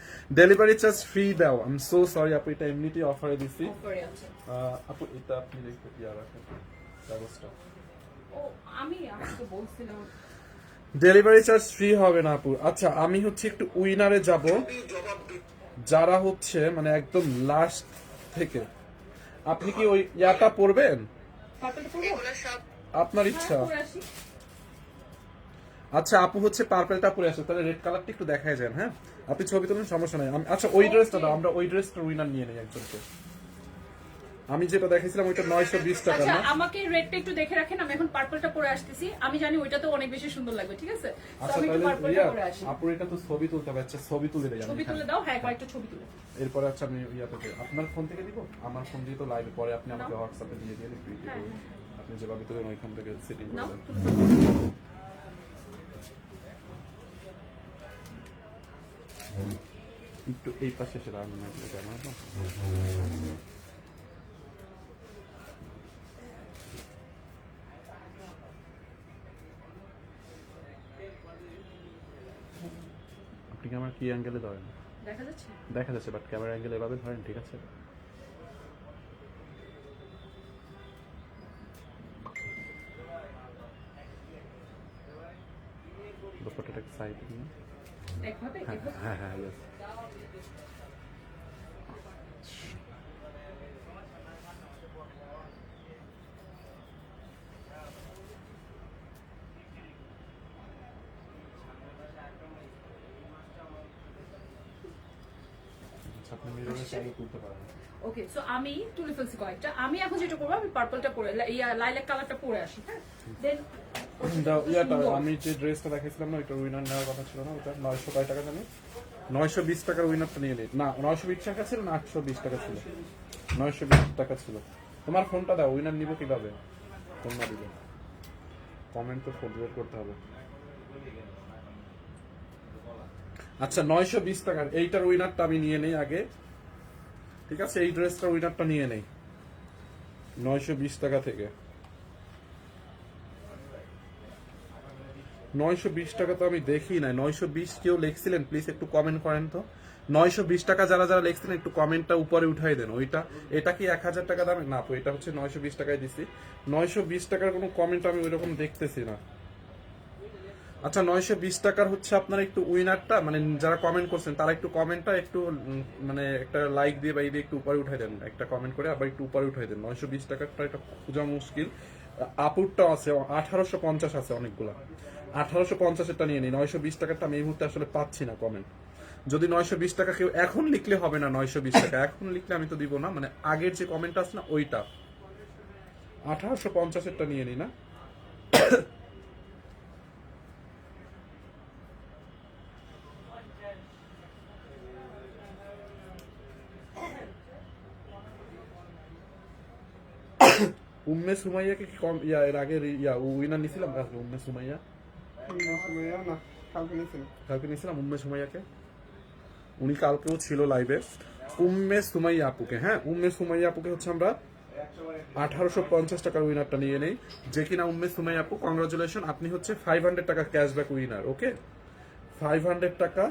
ডেলিভারি চার্জ ফ্রি দাও। আই এম সো সরি আপু, এটা এমনিতেই অফারে দিছি। আপু এটা আপনি দেখতে রাখেন কাগজটা। ডেলিভারি চার্জ ফ্রি হবে না আপু। আচ্ছা আমি হচ্ছে একটু উইনারে যাব, যারা হচ্ছে মানে একদম লাস্ট থেকে। আপনি কি ওই ইয়াটা পড়বেন? আপনার ইচ্ছা। আচ্ছা আপু হচ্ছে পার্পলটা পরে আসো, তাহলে রেড কালারটা একটু দেখায় যান। হ্যাঁ আপনি ছবি তুলেন, সমস্যা নাই। আচ্ছা ওই ড্রেসটা দাও, আমরা ওই ড্রেসটার উইনার নিয়ে নেই একজনকে। আমি যেটা দেখেছিলাম ওইটা 920 টাকা আচ্ছা না? আমাকে রেডটা একটু দেখে রাখেন, আমি এখন পার্পলটা পরে আসতেছি, আমি জানি ওইটা তো অনেক বেশি সুন্দর লাগবে, ঠিক আছে? তো আচ্ছা আমি একটু তাহলে পার্পলটা রিয়া পরে আসি। আপুর এটা তো ছবি তুলতে হবে, আচ্ছা ছবি তুলে দেই আমি ছবি তুলে এখানে। দাও, হ্যাঁ কয়েকটা ছবি তুলে। এরপরে আচ্ছা আমি থেকে আপনার ফোন থেকে দিব, আমার ফোন দিয়ে তো লাইভে পরে আপনি আমাকে নাও। হোয়াটসঅ্যাপে দিয়ে দিলে হ্যাঁ, আপনি যেভাবে তুলেন ওইখান থেকে সেটিং নাও, করবেন। তুলে দাও। একটু এই পাশে এসে দাঁড়ান না ক্যামেরা তো। আপনি কি আমার কি অ্যাঙ্গেলে ধরেন? দেখা যাচ্ছে? দেখা যাচ্ছে বাট ক্যামেরা অ্যাঙ্গেল এভাবে ধরেন, ঠিক আছে? দুপাট্টাটা সাইড নিয়ে একভাবে হ্যাঁ একভাবে? হ্যাঁ হ্যাঁ yes. আচ্ছা, আপনি মিররে চাইলে তুলতে পারেন। ওকে, সো আমি তুলে ফেলছি কয়েকটা। আমি এখন যেটা করবো, আমি পার্পলটা পরে লাইলাক কালারটা পরে আসি, হ্যাঁ? দেন দাও ইয়াটা, আমি যে ড্রেসটা দেখাইছিলাম না ওইটা উইনার নেওয়ার কথা ছিল না, ওটা 900 কয় টাকা জানি? 920 টাকার উইনারটা নিয়ে নিই না, 920 টাকা ছিল না 820 টাকা ছিল? 920 টাকা ছিল। তোমার ফোনটা দাও, উইনার নিব কিভাবে? ফোন না দিলে কমেন্ট তো ফরওয়ার্ড করতে হবে। আচ্ছা 920 টাকার এইটার উইনারটা আমি নিয়ে নেই আগে, ঠিক আছে? এই ড্রেসটার উইনারটা নিয়ে নেই 920 টাকা থেকে। 920 টাকা তো আমি দেখি না। 920 কেউ লিখছিলেন প্লিজ একটু কমেন্ট করেন তো। 920 টাকা যারা যারা লিখছিলেন একটু কমেন্টটা উপরে উঠাই দেন। ওইটা এটা কি 1000 টাকা দামে? না, তো এটা হচ্ছে 920 টাকায় দিছি। 920 টাকার কোনো কমেন্ট আমি ওইরকম দেখতেছি না। আচ্ছা 920 টাকার হচ্ছে আপনারা একটু উইনারটা মানে যারা কমেন্ট করছেন তারা একটু কমেন্টটা একটু মানে একটা লাইক দিয়ে বা এই দিয়ে একটু উপরে উঠাই দেন, একটা কমেন্ট করে আবার একটু উপরে উঠাই দেন। 920 টাকারটা এটা খোঁজা মুশকিল। আপুরটা আছে 1850 আছে অনেকগুলা, 1850 নিয়ে নিই। 920 টাকারটা আমি এই মুহূর্তে আসলে পাচ্ছি না কমেন্ট। যদি 920 টাকা কেউ এখন লিখলে হবে না, 920 টাকা এখন লিখলে আমি তো দিব না, মানে আগের যে কমেন্ট আছে না ওইটা 1850 নিয়ে নিই না। উম্মে সুমাইয়াকে কি কম এর আগে উইনার নিছিলাম আজকে? উম্মে সুমাইয়া না, কালকে নিয়েছিলাম। কালকে নিছিলাম উম্মে সুমাইয়াকে, উনি কালকেও ছিল লাইভে। উম্মে সুমাইয়া আপুকে, হ্যাঁ উম্মে সুমাইয়া আপুকে হচ্ছে আমরা 1850 টাকার উইনারটা নিয়ে নেই। যে কিনা উম্মে সুমাইয়া আপু, কংগ্রাচুলেশন, আপনি হচ্ছে 500 টাকা ক্যাশব্যাক উইনার। ওকে 500 টাকা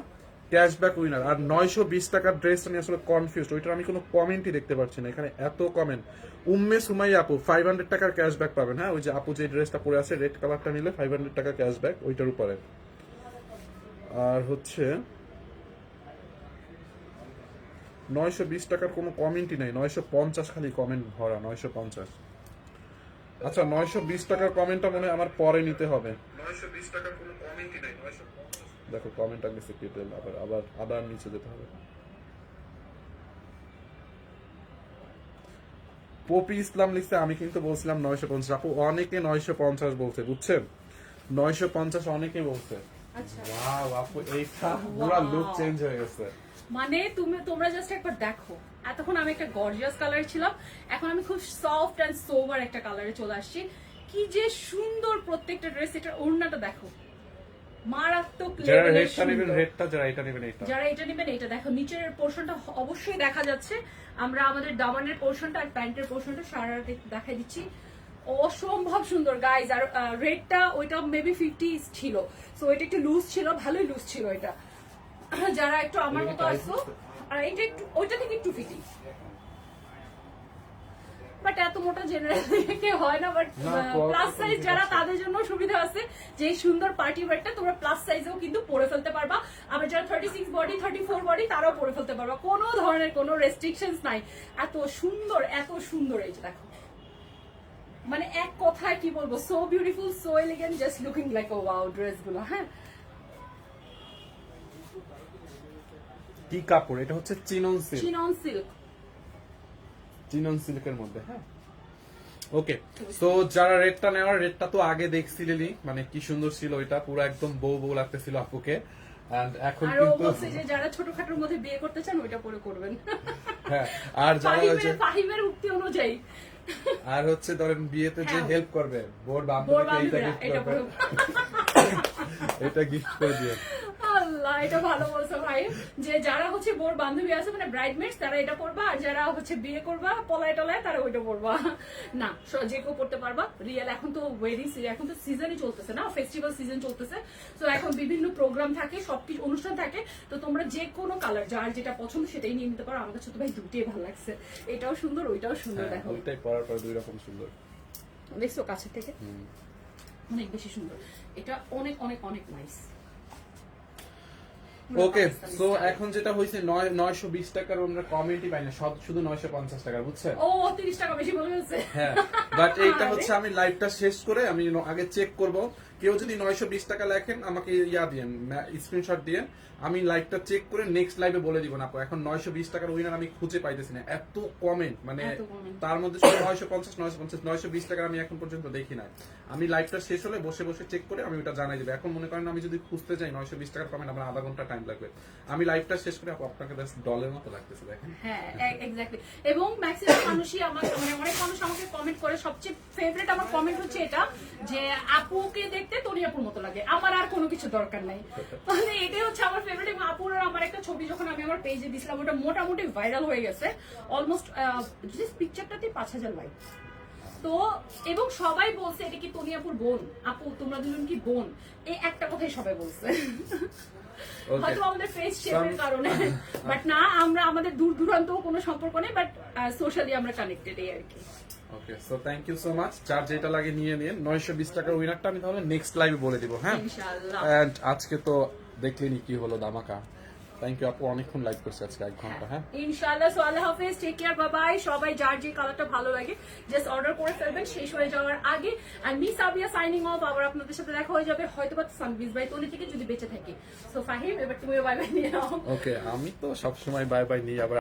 ক্যাশব্যাক উইনার। আর 920 টাকার ড্রেসটা নিয়ে আসলে কনফিউজড, ওইটার আমি কোনো কমেন্টই দেখতে পাচ্ছি না, এখানে এত কমেন্ট। উম্মে সুমাইয়া আপু 500 টাকার ক্যাশব্যাক পাবেন, হ্যাঁ ওই যে আপু যে ড্রেসটা পরে আছে রেড কালারটা নিলে 500 টাকা ক্যাশব্যাক ওইটার উপরে। আর হচ্ছে 920 টাকার কোনো কমেন্টই নাই, 950 খালি কমেন্ট ভরা, 950। আচ্ছা 920 টাকার কমেন্টটা মনে হয় আমার পরে নিতে হবে। 920 টাকার কোনো কমেন্টই নাই, 950। দেখো কমেন্টটা গেছে কেটে, আবার আবার আবার নিচে যেতে হবে। পপি ইসলাম লিখছে, আমি কিন্তু বলছিলাম 950। আপু অনেকে 950 বলছে, বুঝছেন? 950 অনেকে বলছে। আচ্ছা, ওয়াও আপু এইটা পুরো লুক চেঞ্জ হয়ে গেছে। মানে তোমরা জাস্ট একবার দেখো, এতক্ষণ আমি একটা গর্জিয়াস কালারে ছিলাম, এখন আমি খুব সফট এন্ড সোবার একটা কালারে চলে আসছি। কি যে সুন্দর প্রত্যেকটা ড্রেস, এটার ওড়নাটা দেখো, মারাত্মক যারা লেভেলের রেডটা নেবেন সুন্দর। রেডটা, যারা এটা নেবেন এটা। যারা এটা নেবেন এটা দেখো, নিচের পোর্শনটা অবশ্যই দেখা যাচ্ছে। আমরা আমাদের দামানের পোর্শনটা আর প্যান্টের পোর্শনটা সারা দেখাই দিচ্ছি, অসম্ভব সুন্দর গাইজ। আর রেডটা ওইটা মেবি 50 ছিল, সো এটা একটু লুজ ছিল, ভালোই লুজ ছিল এটা। যারা একটু আমার মতো আসছো, আর এটা একটু ওইটা থেকে একটু ফিটি, বাট এত মোটা জেনারেলি হয় না। বাট প্লাস সাইজ যারা তাদের জন্য সুবিধা আছে, যে সুন্দর পার্টি ওয়্যারটা তোমরা প্লাস সাইজেও কিন্তু পরে ফেলতে পারবা। আবার যারা 36 বডি 34 বডি তারাও পরে ফেলতে পারবা, কোনো ধরনের কোনো রেস্ট্রিকশনস নাই। এত সুন্দর এত সুন্দর, এই যে দেখো, মানে এক কথায় কি বলবো, so beautiful, so elegant, just looking like oh wow ড্রেসগুলো। হ্যাঁ কি কাপড় এটা? হচ্ছে chinon silk. Chinon silk, chinon সিল্কের মধ্যে। হ্যাঁ, ওকে। তো যারা রেডটা নেওয়ার, রেডটা তো আগে দেখছিলেনই, মানে কি সুন্দর ছিল ওইটা, পুরো একদম বউ বউ লাগতেছিল আপুকে। And এখন আর ও কিন্তু বলছে যে যারা ছোটখাটোর মধ্যে বিয়ে করতে চান ওইটা পরে করবেন। হ্যাঁ, আর যারা হচ্ছে ফাহিমের উক্তি অনুযায়ী আর হচ্ছে ধরেন বিয়েতে যে হ্যাঁ। হেল্প করবে, বোর বোর বান্ধবীকে এইটা বান্ধবীরা গিফট এটা করবে, এটা গিফট করে দিয়ে। আল্লাহ, এটা ভালো বলছো ভাই, যে যারা হচ্ছে বোর বান্ধবী আছে মানে ব্রাইডমেটস তারা এটা পরবা, আর যারা হচ্ছে বিয়ে করবা পলায় টলায় তারা ওইটা পরবা। না, যে কেউ পড়তে পারবা। রিয়েল এখন তো ওয়েডিং সিজন, এখন তো সিজনই চলতেছে না, ফেস্টিভ্যাল সিজন চলতেছে। তো এখন বিভিন্ন প্রোগ্রাম থাকে, সবকিছু অনুষ্ঠান থাকে। তো তোমরা যে কোনো কালার যার যেটা পছন্দ সেটাই নিয়ে নিতে পারো। আমার কাছে তো ভাই দুটোই ভালো লাগছে, এটাও সুন্দর ওইটাও সুন্দর। হ্যাঁ, দেখো ওইটাই পরার পর দুই রকম সুন্দর। দেখছো কাছের থেকে অনেক বেশি সুন্দর, এটা অনেক অনেক অনেক নাইস। ওকে, সো এখন যেটা হয়েছে 920 টাকার আমরা কমেন্টই পাই না, শুধু 950 টাকা, বুঝছেন? ও 30 টাকা বেশি বলে ফেলছে। হ্যাঁ, বাট এইটা হচ্ছে আমি লাইভটা শেষ করে আমি আগে চেক করব। কেউ যদি 920 টাকা লেখেন আমাকে ইয়া দিয়েন, স্ক্রিনশট দিয়ে, আমি লাইভটা চেক করে নেক্সট লাইভে বলে দিব না। এখন 920 টাকার উইনার আমি খুঁজে পাইতেছি না, এত কমেন্ট, মানে এত comment। তার মধ্যে শুধু 950 920 টাকা আমি এখন পর্যন্ত দেখি না। আমি লাইভটা শেষ হলে বসে বসে চেক করে আমি ওটা জানাই দেবো। এখন মনে করেন আমি যদি খুঁজতে যাই 920 টাকার কমেন্ট, আমার আধা ঘন্টা টাইম লাগবে। আমি লাইভটা শেষ করে আপনাকে ডলের মতো লাগতেছে, দেখেন। হ্যাঁ, এক্স্যাক্টলি। এবং ম্যাক্সিমাম মানুষই আমাকে, মানে অনেক মানুষ আমাকে কমেন্ট করে, সবচেয়ে ফেভারিট আমার কমেন্ট হচ্ছে এটা, যে আপুকে দেখতে তনিয়াপুর মতো লাগে, আমার আর কোনো কিছু দরকার নাই। মানে এটাই হচ্ছে আমার ফেভারিট। এবং আপুর আর আমার একটা ছবি যখন আমি আমার পেজে দিছিলাম, ওটা মোটামুটি ভাইরাল হয়ে গেছে, অলমোস্ট পিকচারটাতে 5000 লাইক। তো এবং সবাই বলছে এটা কি তনিয়াপুর বোন, আপু তোমরা দুজন কি বোন, এই একটা কথাই সবাই বলছে। হয়তো আমাদের ফেস শেপের কারণে, বাট না, আমরা আমাদের দূর দূরান্ত কোনো সম্পর্ক নেই, বাট সোশ্যালি আমরা কানেক্টেড, এই আর কি। Okay, so thank you so much. যার যেটা লাগে নিয়ে নিন। 920 টাকার উইনারটা আমি তাহলে নেক্সট লাইভে বলে দিব। হ্যাঁ, ইনশাআল্লাহ। এন্ড আজকে তো দেখলেনি কি হলো ধামাকা। থ্যাংক ইউ আপু, অনেকক্ষণ লাইভ করছে আজকে 1 ঘন্টা। হ্যাঁ, ইনশাআল্লাহ। সো আল্লাহ হাফেজ, টেক কেয়ার, বাই বাই। সবাই যার যে কালারটা ভালো লাগে জাস্ট অর্ডার করে ফেলবেন শেষ হয়ে যাওয়ার আগে। আর মিস আবিয়া সাইনিং অফ, আবার আপনাদের সাথে দেখা হয়ে যাবে হয়তো বা সানবিজ বাই তনি থেকে যদি বেঁচে থাকি। সো ফাহিম, এবার তুমিও বাই বাই নিয়ে নাও। ওকে, আমি তো সবসময় বাই বাই নিই আবার।